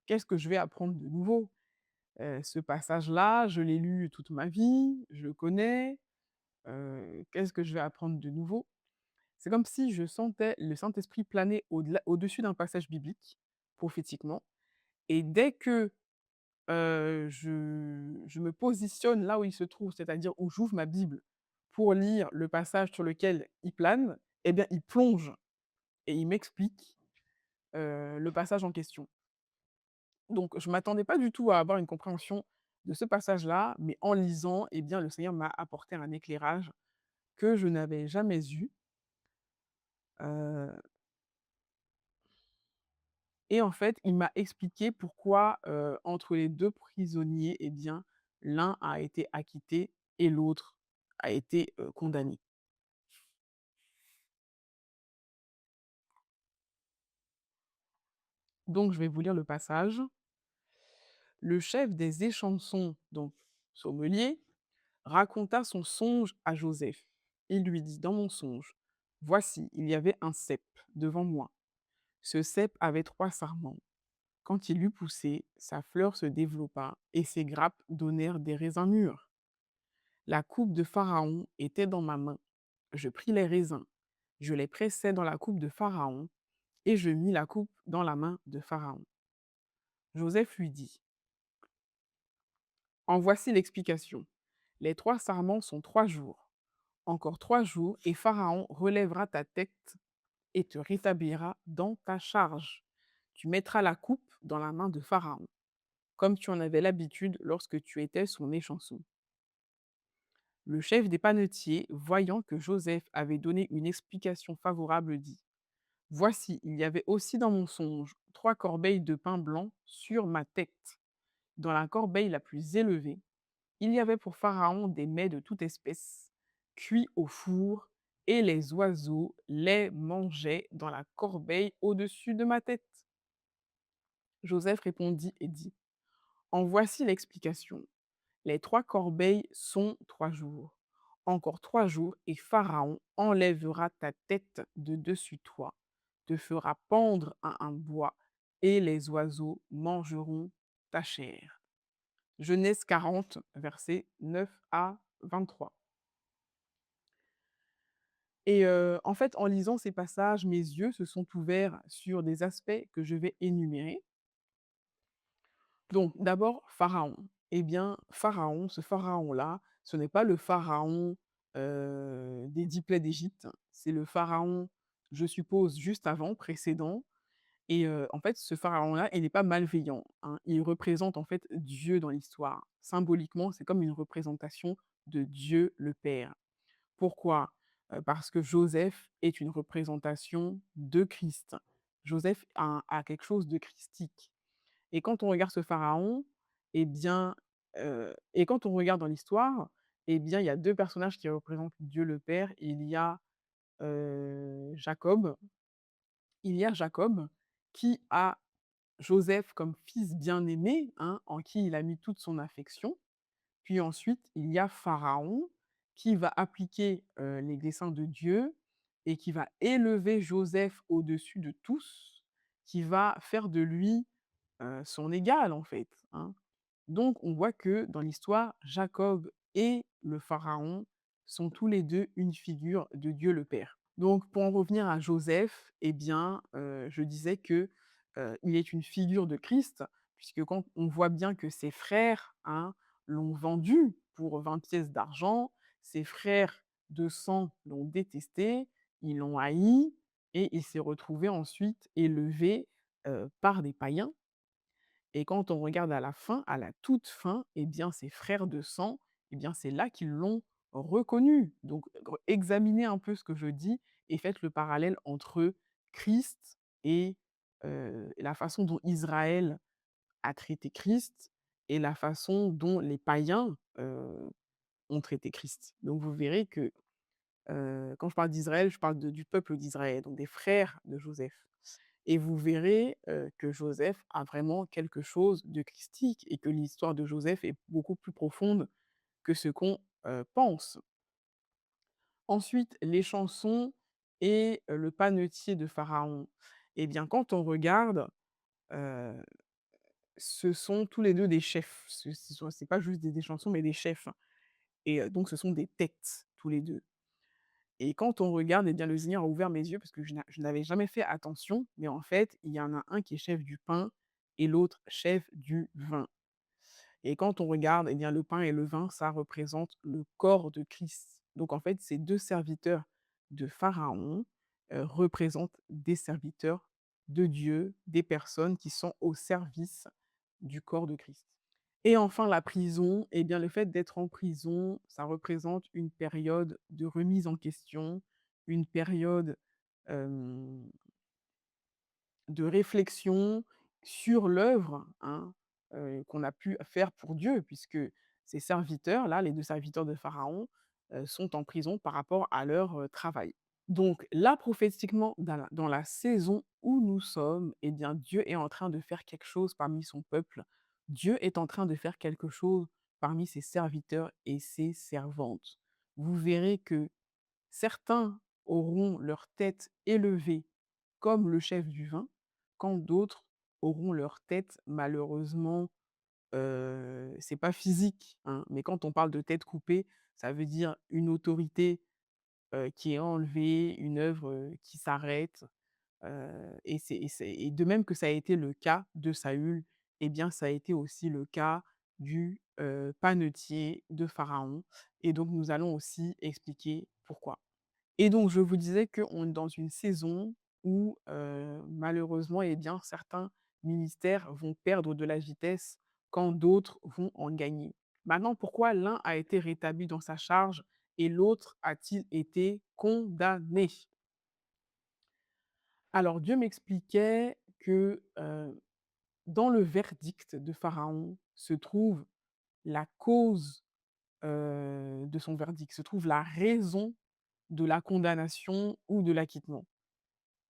qu'est-ce que je vais apprendre de nouveau?» Ce passage-là, je l'ai lu toute ma vie, je le connais, qu'est-ce que je vais apprendre de nouveau? C'est comme si je sentais le Saint-Esprit planer au-dessus d'un passage biblique, prophétiquement, et dès que je me positionne là où il se trouve, c'est-à-dire où j'ouvre ma Bible pour lire le passage sur lequel il plane, eh bien, il plonge et il m'explique, le passage en question. Donc je ne m'attendais pas du tout à avoir une compréhension de ce passage-là, mais en lisant, eh bien, le Seigneur m'a apporté un éclairage que je n'avais jamais eu, heu et en fait, il m'a expliqué pourquoi, entre les 2 prisonniers, eh bien, l'un a été acquitté et l'autre a été, condamné. Donc je vais vous lire le passage. Le chef des échansons, donc sommelier, raconta son songe à Joseph. Il lui dit: «Dans mon songe, voici, il y avait un cep devant moi. Ce cep avait 3 sarments. Quand il eut poussé, sa fleur se développa et ses grappes donnèrent des raisins mûrs. La coupe de Pharaon était dans ma main Je pris les raisins, je les pressai dans la coupe de Pharaon, et je mis la coupe dans la main de Pharaon. Joseph lui dit, en voici l'explication. Les 3 sarments sont 3 jours. Encore 3 jours, et Pharaon relèvera ta tête et te rétablira dans ta charge. Tu mettras la coupe dans la main de Pharaon, comme tu en avais l'habitude lorsque tu étais son échanson. Le chef des panetiers, voyant que Joseph avait donné une explication favorable, dit, voici, il y avait aussi dans mon songe 3 corbeilles de pain blanc sur ma tête. Dans la corbeille la plus élevée, il y avait pour Pharaon des mets de toute espèce, cuits au four, et les oiseaux les mangeaient dans la corbeille au-dessus de ma tête. Joseph répondit et dit, en voici l'explication. Les 3 corbeilles sont 3 jours. Encore 3 jours, et Pharaon enlèvera ta tête de dessus toi, te fera pendre à un bois, et les oiseaux mangeront ta chair. Genèse 40, versets 9 à 23. Et en fait, en lisant ces passages, mes yeux se sont ouverts sur des aspects que je vais énumérer. Donc, d'abord, Pharaon. Eh bien, Pharaon, ce Pharaon-là, ce n'est pas le Pharaon des 10 plaies d'Égypte, c'est le Pharaon, je suppose, juste avant, précédent. Et en fait, ce Pharaon-là, il n'est pas malveillant, hein. Il représente en fait Dieu dans l'histoire. Symboliquement, c'est comme une représentation de Dieu le Père. Pourquoi? Parce que Joseph est une représentation de Christ. Joseph a quelque chose de christique. Et quand on regarde ce pharaon, eh bien, et quand on regarde dans l'histoire, eh bien, il y a 2 personnages qui représentent Dieu le Père. Jacob il y a Jacob qui a Joseph comme fils bien-aimé, hein, en qui il a mis toute son affection. Puis ensuite, il y a Pharaon qui va appliquer, les desseins de Dieu et qui va élever Joseph au-dessus de tous, qui va faire de lui, son égal, en fait, hein. Donc on voit que dans l'histoire, Jacob et le pharaon sont tous les 2 une figure de Dieu le Père. Donc pour en revenir à Joseph, eh bien, je disais que, il est une figure de Christ, puisque quand on voit bien que ses frères, hein, l'ont vendu pour 20 pièces d'argent, ses frères de sang l'ont détesté, ils l'ont haï et il s'est retrouvé ensuite élevé, par des païens. Et quand on regarde à la fin, à la toute fin, eh bien, ses frères de sang, eh bien, c'est là qu'ils l'ont reconnu. Donc, examinez un peu ce que je dis et faites le parallèle entre Christ et la façon dont Israël a traité Christ et la façon dont les païens ont traité Christ. Donc, vous verrez que quand je parle d'Israël, je parle du peuple d'Israël, donc des frères de Joseph. Et vous verrez que Joseph a vraiment quelque chose de christique et que l'histoire de Joseph est beaucoup plus profonde que ce qu'on pense. Ensuite, les chansons et le panetier de Pharaon. Eh bien, quand on regarde, euh, ce sont tous les deux des chefs. C'est pas juste des chansons, mais des chefs. Et donc, ce sont des têtes, tous les deux. Et quand on regarde, eh bien, le Seigneur a ouvert mes yeux parce que je n'avais jamais fait attention, mais en fait, il y en a un qui est chef du pain et l'autre chef du vin. Et quand on regarde, eh bien, le pain et le vin, ça représente le corps de Christ. Donc en fait, ces 2 serviteurs de Pharaon représentent des serviteurs de Dieu, des personnes qui sont au service du corps de Christ. Et enfin, la prison, eh bien, le fait d'être en prison, ça représente une période de remise en question, une période de réflexion sur l'œuvre, hein, qu'on a pu faire pour Dieu, puisque ces serviteurs-là, les 2 serviteurs de Pharaon, sont en prison par rapport à leur travail. Donc là, prophétiquement, dans la saison où nous sommes, eh bien, Dieu est en train de faire quelque chose parmi son peuple. Dieu est en train de faire quelque chose parmi ses serviteurs et ses servantes. Vous verrez que certains auront leur tête élevée comme le chef du vin, quand d'autres auront leur tête malheureusement, c'est pas physique, hein, mais quand on parle de tête coupée, ça veut dire une autorité qui est enlevée, une œuvre, qui s'arrête, et de même que ça a été le cas de Saül, eh bien, ça a été aussi le cas du, panetier de Pharaon, et donc nous allons aussi expliquer pourquoi. Et donc je vous disais qu'on est dans une saison où, malheureusement, eh bien, certains ministères vont perdre de la vitesse quand d'autres vont en gagner. Maintenant, pourquoi l'un a été rétabli dans sa charge et l'autre a-t-il été condamné? Alors Dieu m'expliquait que, dans le verdict de Pharaon se trouve la cause, de son verdict, se trouve la raison de la condamnation ou de l'acquittement.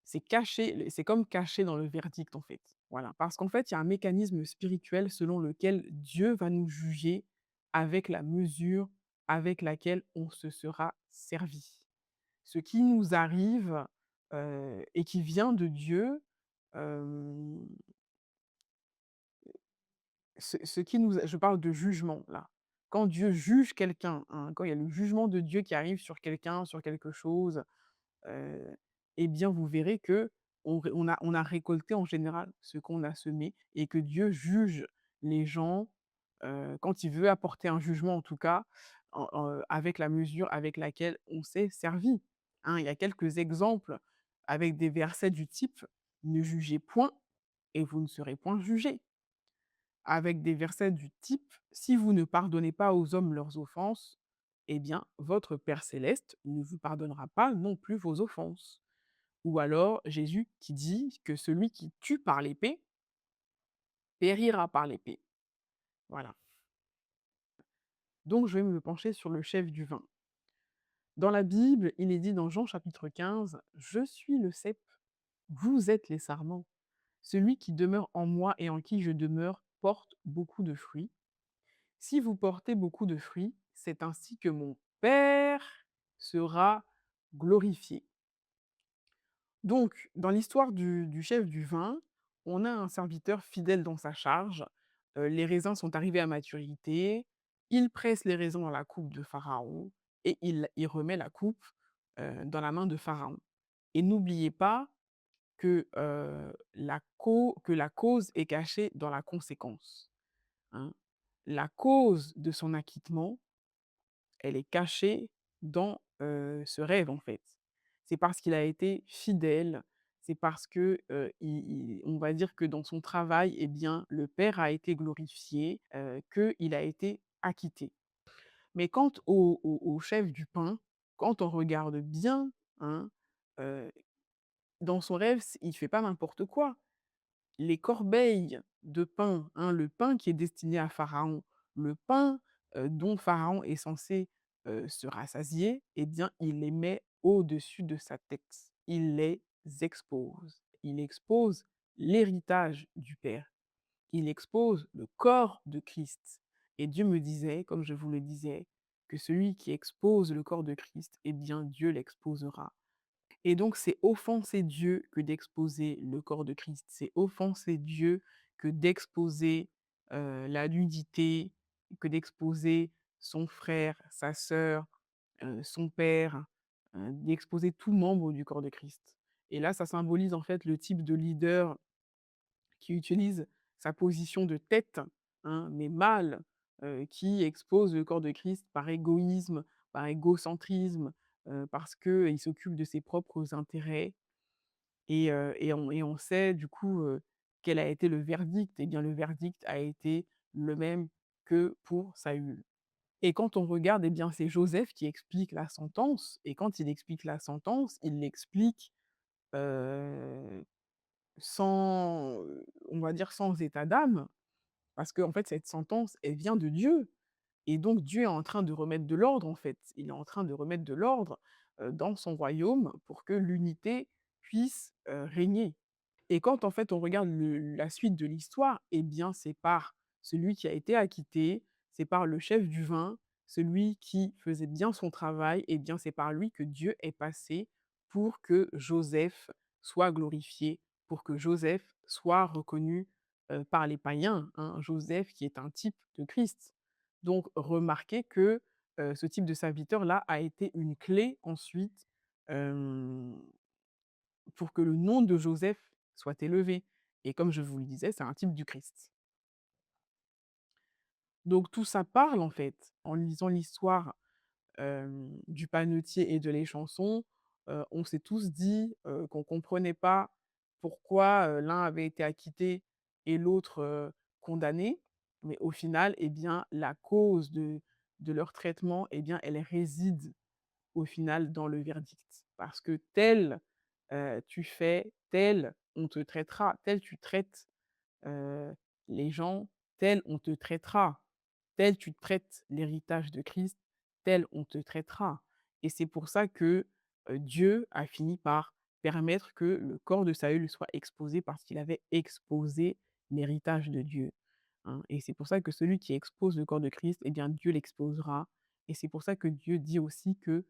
C'est caché, c'est comme caché dans le verdict, en fait. Voilà, parce qu'en fait, il y a un mécanisme spirituel selon lequel Dieu va nous juger avec la mesure avec laquelle on se sera servi. Ce qui nous arrive, et qui vient de Dieu, hem, ce qui nous je parle de jugement, là. Quand Dieu juge quelqu'un, hein, quand il y a le jugement de Dieu qui arrive sur quelqu'un, sur quelque chose, heu, eh bien, vous verrez que on a récolté en général ce qu'on a semé, et que Dieu juge les gens, quand il veut apporter un jugement, en tout cas, avec la mesure avec laquelle on s'est servi, hein. Il y a quelques exemples avec des versets du type: «Ne jugez point et vous ne serez point jugés», avec des versets du type: «Si vous ne pardonnez pas aux hommes leurs offenses, eh bien, votre Père céleste ne vous pardonnera pas non plus vos offenses». Ou alors Jésus qui dit que celui qui tue par l'épée périra par l'épée. Voilà. Donc je vais me pencher sur le chef du vin. Dans la Bible, il est dit dans Jean chapitre 15: «Je suis le cep, vous êtes les sarments. Celui qui demeure en moi et en qui je demeure porte beaucoup de fruits. Si vous portez beaucoup de fruits, c'est ainsi que mon Père sera glorifié.» Donc, dans l'histoire du chef du vin, on a un serviteur fidèle dans sa charge. Les raisins sont arrivés à maturité. Il presse les raisins dans la coupe de Pharaon et il remet la coupe, dans la main de Pharaon. Et n'oubliez pas que, que la cause est cachée dans la conséquence, hein. La cause de son acquittement, elle est cachée dans, ce rêve, en fait. C'est parce qu'il a été fidèle, c'est parce que, i on va dire que dans son travail, eh bien, le Père a été glorifié, qu'il a été acquitté. Mais quant au chef du pain, quand on regarde bien, hein, heu, dans son rêve, il fait pas n'importe quoi. Les corbeilles de pain, hein, le pain qui est destiné à Pharaon, le pain, dont Pharaon est censé, se rassasier, eh bien, il les met au-dessus de sa tête. Il les expose. Il expose l'héritage du Père. Il expose le corps de Christ. Et Dieu me disait, comme je vous le disais, que celui qui expose le corps de Christ, eh bien, Dieu l'exposera. Et donc, c'est offenser Dieu que d'exposer le corps de Christ. C'est offenser Dieu que d'exposer, la nudité, que d'exposer son frère, sa sœur, son père, d'exposer tout membre du corps de Christ. Et là, ça symbolise en fait le type de leader qui utilise sa position de tête, hein, mais mal, qui expose le corps de Christ par égoïsme, par égocentrisme, parce qu'il s'occupe de ses propres intérêts. Et on sait du coup, quel a été le verdict. Eh bien, le verdict a été le même que pour Saül. Et quand on regarde, eh bien, c'est Joseph qui explique la sentence, et quand il explique la sentence, il l'explique, heu, sans, on va dire sans état d'âme, parce qu'en fait, cette sentence, elle vient de Dieu. Et donc Dieu est en train de remettre de l'ordre, en fait. Il est en train de remettre de l'ordre, dans son royaume pour que l'unité puisse, régner. Et quand en fait on regarde la suite de l'histoire, eh bien c'est par celui qui a été acquitté, c'est par le chef du vin, celui qui faisait bien son travail, eh bien c'est par lui que Dieu est passé pour que Joseph soit glorifié, pour que Joseph soit reconnu, par les païens, hein. Joseph qui est un type de Christ. Donc remarquez que, ce type de serviteur-là a été une clé ensuite, hem, pour que le nom de Joseph soit élevé et comme je vous le disais, c'est un type du Christ. Donc tout ça parle en fait, en lisant l'histoire, du panetier et de l'échanson, on s'est tous dit, qu'on comprenait pas pourquoi, l'un avait été acquitté et l'autre, condamné. Mais au final, eh bien, la cause de leur traitement, eh bien, elle réside au final dans le verdict. Parce que tel, tu fais, tel on te traitera, tel tu traites heu, les gens, tel on te traitera, tel tu traites l'héritage de Christ, tel on te traitera. Et c'est pour ça que, Dieu a fini par permettre que le corps de Saül soit exposé parce qu'il avait exposé l'héritage de Dieu, hein. Et c'est pour ça que celui qui expose le corps de Christ, eh bien Dieu l'exposera. Et c'est pour ça que Dieu dit aussi que,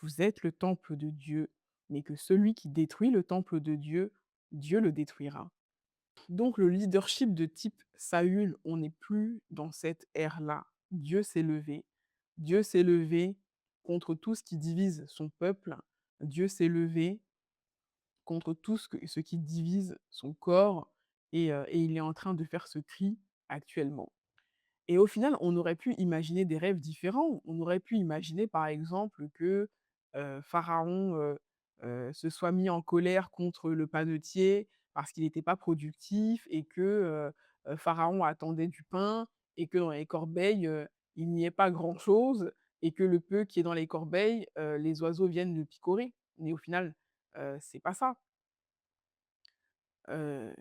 vous êtes le temple de Dieu, mais que celui qui détruit le temple de Dieu, Dieu le détruira. Donc le leadership de type Saül, on n'est plus dans cette ère-là. Dieu s'est levé. Dieu s'est levé contre tout ce qui divise son peuple. Dieu s'est levé contre tout ce qui divise son corps et il est en train de faire ce cri actuellement. Et au final, on aurait pu imaginer des rêves différents. On aurait pu imaginer, par exemple, que, Pharaon, se soit mis en colère contre le panetier parce qu'il n'était pas productif et que, Pharaon attendait du pain et que dans les corbeilles, il n'y ait pas grand-chose et que le peu qui est dans les corbeilles, les oiseaux viennent le picorer. Mais au final, c'est pas ça. Heu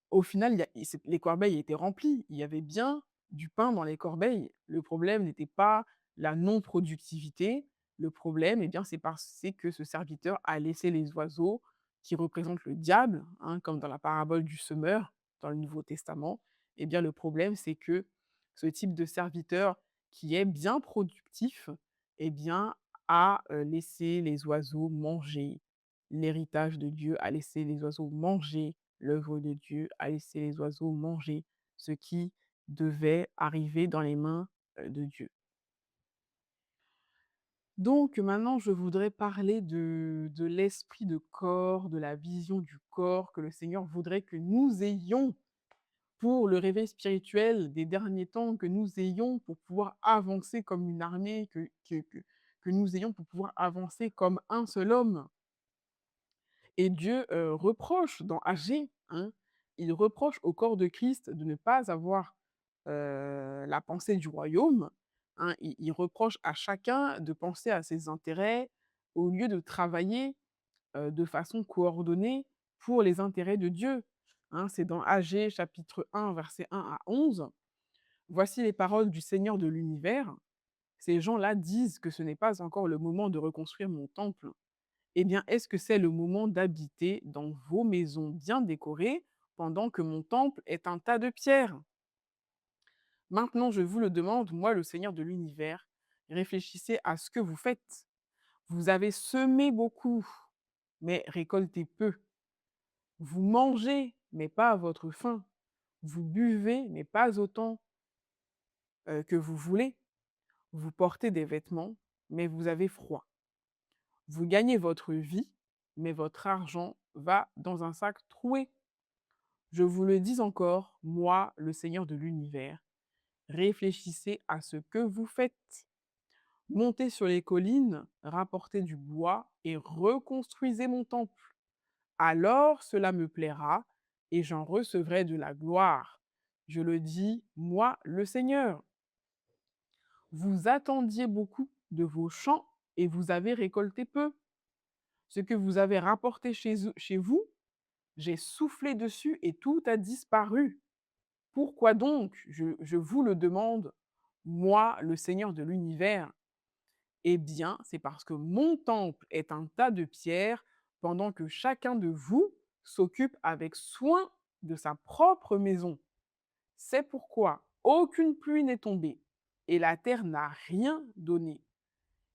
Au final, il y a i c'est les corbeilles étaient remplies. Il y avait bien du pain dans les corbeilles. Le problème n'était pas la non-productivité. Le problème, eh bien, c'est que ce serviteur a laissé les oiseaux qui représentent le diable, hein, comme dans la parabole du semeur dans le Nouveau Testament. Eh bien, le problème, c'est que ce type de serviteur qui est bien productif, eh bien, a, laissé les oiseaux manger l'héritage de Dieu, a laissé les oiseaux manger l'œuvre de Dieu, a laissé les oiseaux manger ce qui devait arriver dans les mains, de Dieu. Donc maintenant, je voudrais parler de l'esprit de corps, de la vision du corps que le Seigneur voudrait que nous ayons pour le réveil spirituel des derniers temps, que nous ayons pour pouvoir avancer comme une armée, que nous ayons pour pouvoir avancer comme un seul homme. Et Dieu, reproche dans Agé, hein, il reproche au corps de Christ de ne pas avoir, la pensée du royaume, hein. Il reproche à chacun de penser à ses intérêts au lieu de travailler, de façon coordonnée pour les intérêts de Dieu, hein. C'est dans Agé chapitre 1 versets 1 à 11. «Voici les paroles du Seigneur de l'univers. Ces gens-là disent que ce n'est pas encore le moment de reconstruire mon temple. Eh bien, est-ce que c'est le moment d'habiter dans vos maisons bien décorées pendant que mon temple est un tas de pierres? Maintenant, je vous le demande, moi, le Seigneur de l'univers, réfléchissez à ce que vous faites. Vous avez semé beaucoup, mais récoltez peu. Vous mangez, mais pas à votre faim. Vous buvez, mais pas autant que vous voulez. Vous portez des vêtements, mais vous avez froid. Vous gagnez votre vie, mais votre argent va dans un sac troué. Je vous le dis encore, moi, le Seigneur de l'univers, réfléchissez à ce que vous faites. Montez sur les collines, rapportez du bois et reconstruisez mon temple. Alors cela me plaira et j'en recevrai de la gloire. Je le dis, moi, le Seigneur. Vous attendiez beaucoup de vos champs et vous avez récolté peu. Ce que vous avez rapporté chez vous, j'ai soufflé dessus et tout a disparu. Pourquoi donc, je vous le demande, moi, le Seigneur de l'univers? Eh bien, c'est parce que mon temple est un tas de pierres pendant que chacun de vous s'occupe avec soin de sa propre maison. C'est pourquoi aucune pluie n'est tombée et la terre n'a rien donné.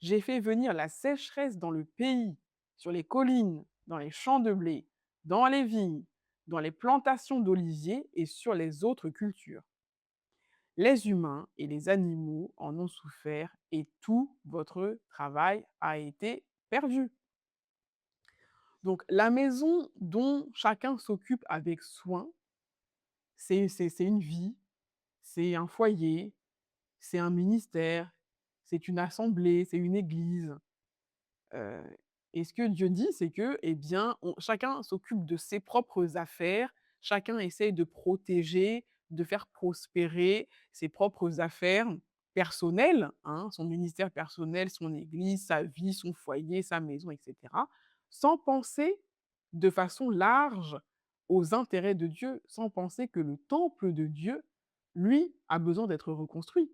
J'ai fait venir la sécheresse dans le pays, sur les collines, dans les champs de blé, dans les vignes, dans les plantations d'oliviers et sur les autres cultures. Les humains et les animaux en ont souffert et tout votre travail a été perdu. Donc la maison dont chacun s'occupe avec soin, c'est une vie, c'est un foyer, c'est un ministère, c'est une assemblée, c'est une église. Heu et ce que Dieu dit, c'est que, eh bien, on chacun s'occupe de ses propres affaires, chacun essaye de protéger, de faire prospérer ses propres affaires personnelles, hein, son ministère personnel, son église, sa vie, son foyer, sa maison et cetera, sans penser de façon large aux intérêts de Dieu, sans penser que le temple de Dieu, lui, a besoin d'être reconstruit.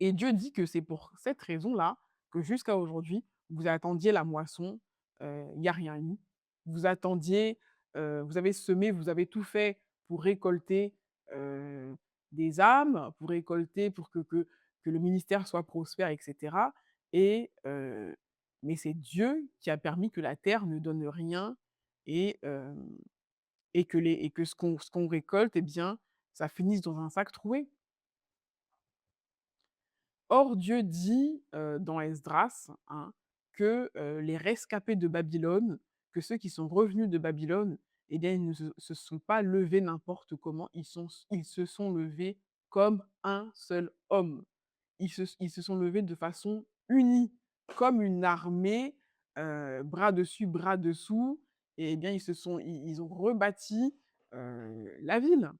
Et Dieu dit que c'est pour cette raison-là que jusqu'à aujourd'hui, vous attendiez la moisson, il n'y a rien eu. Vous attendiez, vous avez semé, vous avez tout fait pour récolter, heu, des âmes, pour récolter, pour que le ministère soit prospère et cetera et mais c'est Dieu qui a permis que la terre ne donne rien et et que ce qu'on récolte, eh bien, ça finisse dans un sac troué. Or, Dieu dit, dans Esdras, hein, que, les rescapés de Babylone, que ceux qui sont revenus de Babylone, eh bien, ils ne se sont pas levés n'importe comment, ils se sont levés comme un seul homme. Ils se sont levés de façon unie, comme une armée, bras dessus, bras dessous et eh bien, ils ont rebâti, la ville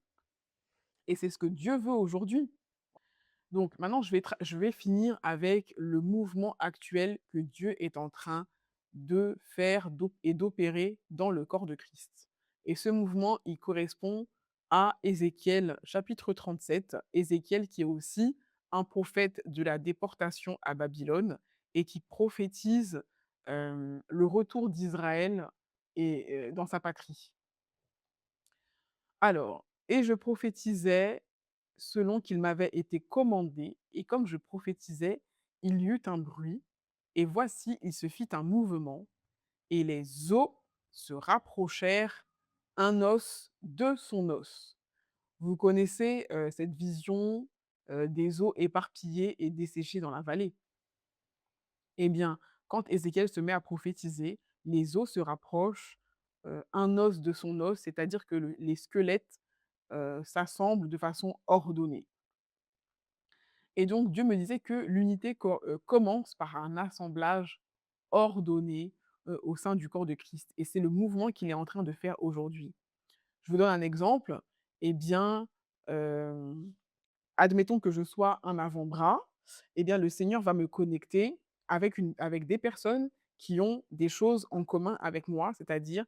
et c'est ce que Dieu veut aujourd'hui. Donc maintenant, je vais finir avec le mouvement actuel que Dieu est en train de faire et d'opérer dans le corps de Christ. Et ce mouvement, il correspond à Ézéchiel chapitre 37, Ézéchiel qui est aussi un prophète de la déportation à Babylone et qui prophétise le retour d'Israël et dans sa patrie. Alors, et je prophétisais selon qu'il m'avait été commandé, et comme je prophétisais, il y eut un bruit, et voici, il se fit un mouvement, et les os se rapprochèrent, un os de son os. Vous connaissez cette vision des os éparpillés et desséchés dans la vallée. Eh bien, quand Ézéchiel se met à prophétiser, les os se rapprochent, un os de son os, c'est-à-dire que les squelettes s'assemblent de façon ordonnée. Et donc Dieu me disait que l'unité commence par un assemblage ordonné, au sein du corps de Christ et c'est le mouvement qu'il est en train de faire aujourd'hui. Je vous donne un exemple, eh bien, hem, admettons que je sois un avant-bras, eh bien le Seigneur va me connecter avec des personnes qui ont des choses en commun avec moi, c'est-à-dire,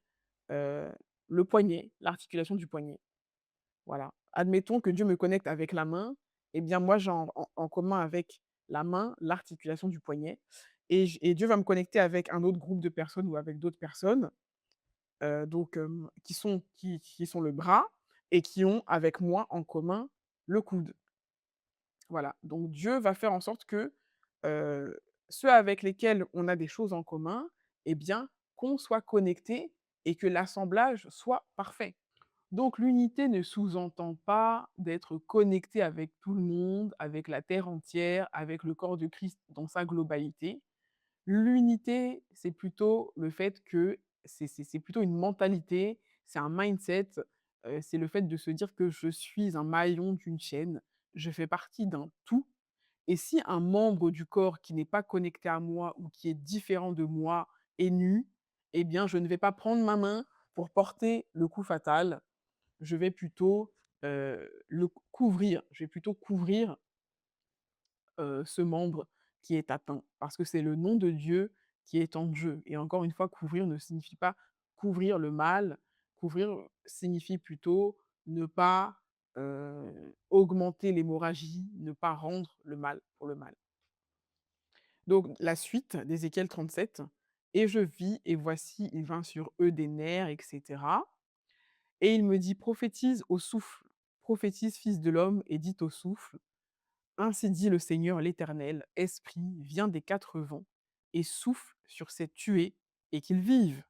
heu, le poignet, l'articulation du poignet. Voilà. Admettons que Dieu me connecte avec la main, eh bien moi j'ai en commun avec la main l'articulation du poignet et Dieu va me connecter avec un autre groupe de personnes ou avec d'autres personnes, donc qui sont le bras et qui ont avec moi en commun le coude. Voilà, donc Dieu va faire en sorte que, heu, ceux avec lesquels on a des choses en commun, eh bien qu'on soit connectés et que l'assemblage soit parfait. Donc l'unité ne sous-entend pas d'être connecté avec tout le monde, avec la terre entière, avec le corps de Christ dans sa globalité. L'unité, c'est plutôt le fait que c'est plutôt une mentalité, c'est un mindset, c'est le fait de se dire que je suis un maillon d'une chaîne, je fais partie d'un tout et si un membre du corps qui n'est pas connecté à moi ou qui est différent de moi est nu, eh bien je ne vais pas prendre ma main pour porter le coup fatal, je vais plutôt, le couvrir. Je vais plutôt couvrir, ce membre qui est atteint. Parce que c'est le nom de Dieu qui est en jeu. Et encore une fois, couvrir ne signifie pas couvrir le mal. Couvrir signifie plutôt ne pas, augmenter l'hémorragie, ne pas rendre le mal pour le mal. Donc la suite d'Ézéchiel 37: «Et je vis, et voici, il vint sur eux des nerfs, et cetera. Et il me dit: prophétise au souffle, prophétise, fils de l'homme, et dit au souffle, ainsi dit le Seigneur l'Éternel, esprit, viens des quatre vents, et souffle sur ces tués, et qu'ils vivent.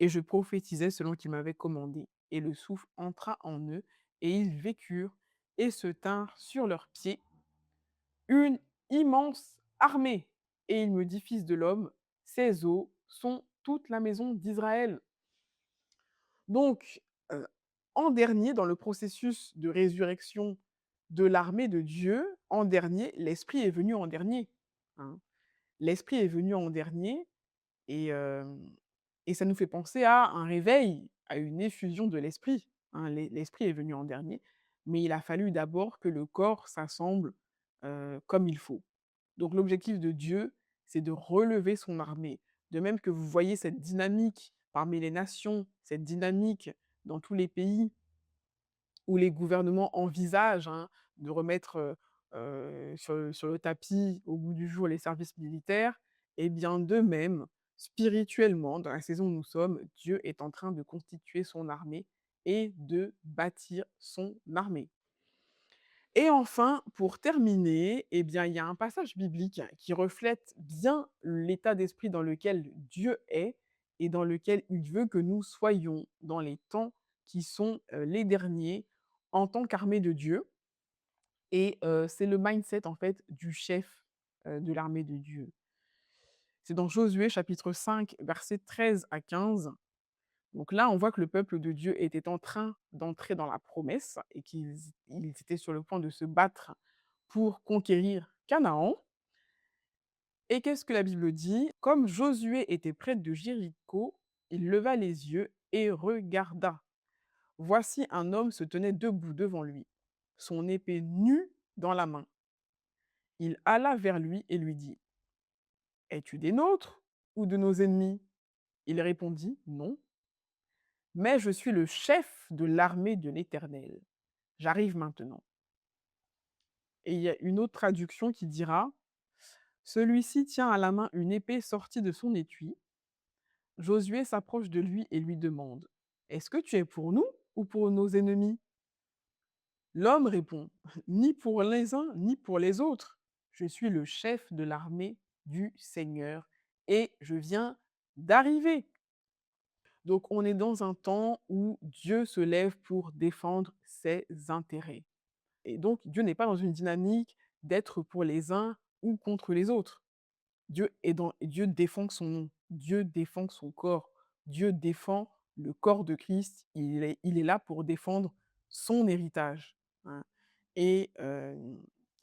Et je prophétisais selon qu'il m'avait commandé, et le souffle entra en eux, et ils vécurent, et se tinrent sur leurs pieds une immense armée. Et il me dit: Fils de l'homme, ces eaux sont toute la maison d'Israël. Donc, en dernier, dans le processus de résurrection de l'armée de Dieu, en dernier, l'Esprit est venu en dernier, hein. L'Esprit est venu en dernier et ça nous fait penser à un réveil, à une effusion de l'Esprit, hein. L'Esprit est venu en dernier, mais il a fallu d'abord que le corps s'assemble, comme il faut. Donc l'objectif de Dieu, c'est de relever son armée. De même que vous voyez cette dynamique parmi les nations, cette dynamique dans tous les pays où les gouvernements envisagent, hein, de remettre, sur le tapis, au goût du jour, les services militaires, et bien de même, spirituellement, dans la saison où nous sommes, Dieu est en train de constituer son armée et de bâtir son armée. Et enfin, pour terminer, eh bien, il y a un passage biblique qui reflète bien l'état d'esprit dans lequel Dieu est et dans lequel il veut que nous soyons dans les temps qui sont, les derniers en tant qu'armée de Dieu. Et c'est le mindset, en fait, du chef, de l'armée de Dieu. C'est dans Josué chapitre 5, versets 13 à 15. Donc là, on voit que le peuple de Dieu était en train d'entrer dans la promesse et qu'ils étaient sur le point de se battre pour conquérir Canaan. Et qu'est-ce que la Bible dit? Comme Josué était près de Jéricho, il leva les yeux et regarda. Voici un homme se tenait debout devant lui, son épée nue dans la main. Il alla vers lui et lui dit: Es-tu des nôtres ou de nos ennemis? Il répondit: Non, mais je suis le chef de l'armée de l'Éternel. J'arrive maintenant. Et il y a une autre traduction qui dira: Celui-ci tient à la main une épée sortie de son étui. Josué s'approche de lui et lui demande: Est-ce que tu es pour nous ou pour nos ennemis? L'homme répond: Ni pour les uns ni pour les autres. Je suis le chef de l'armée du Seigneur et je viens d'arriver. Donc on est dans un temps où Dieu se lève pour défendre ses intérêts. Et donc Dieu n'est pas dans une dynamique d'être pour les uns ou contre les autres. Dieu défend son nom, Dieu défend son corps, Dieu défend le corps de Christ, il est là pour défendre son héritage, hein. Et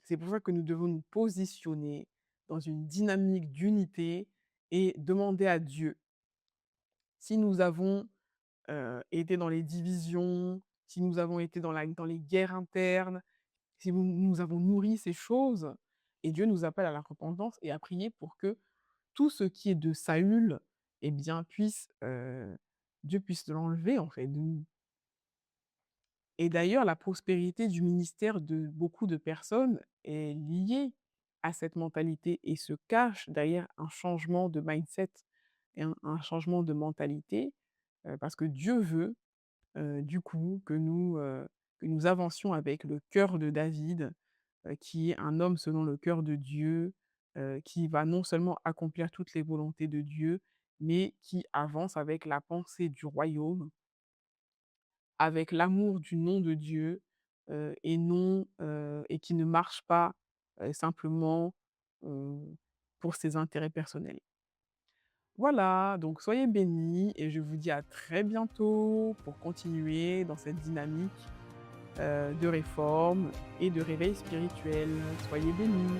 c'est pour ça que nous devons nous positionner dans une dynamique d'unité et demander à Dieu, si nous avons, été dans les divisions, si nous avons été dans les guerres internes, si nous avons nourri ces choses, et Dieu nous appelle à la repentance et à prier pour que tout ce qui est de Saül, eh bien, Dieu puisse l'enlever, en fait, de nous. Et d'ailleurs, la prospérité du ministère de beaucoup de personnes est liée à cette mentalité et se cache derrière un changement de mindset et un changement de mentalité, parce que Dieu veut, du coup, que nous avancions avec le cœur de David, qui est un homme selon le cœur de Dieu, qui va non seulement accomplir toutes les volontés de Dieu, mais qui avance avec la pensée du royaume, avec l'amour du nom de Dieu, et non, et qui ne marche pas, simplement, heu, pour ses intérêts personnels. Voilà, donc soyez bénis et je vous dis à très bientôt pour continuer dans cette dynamique, de réforme et de réveil spirituel. Soyez bénis.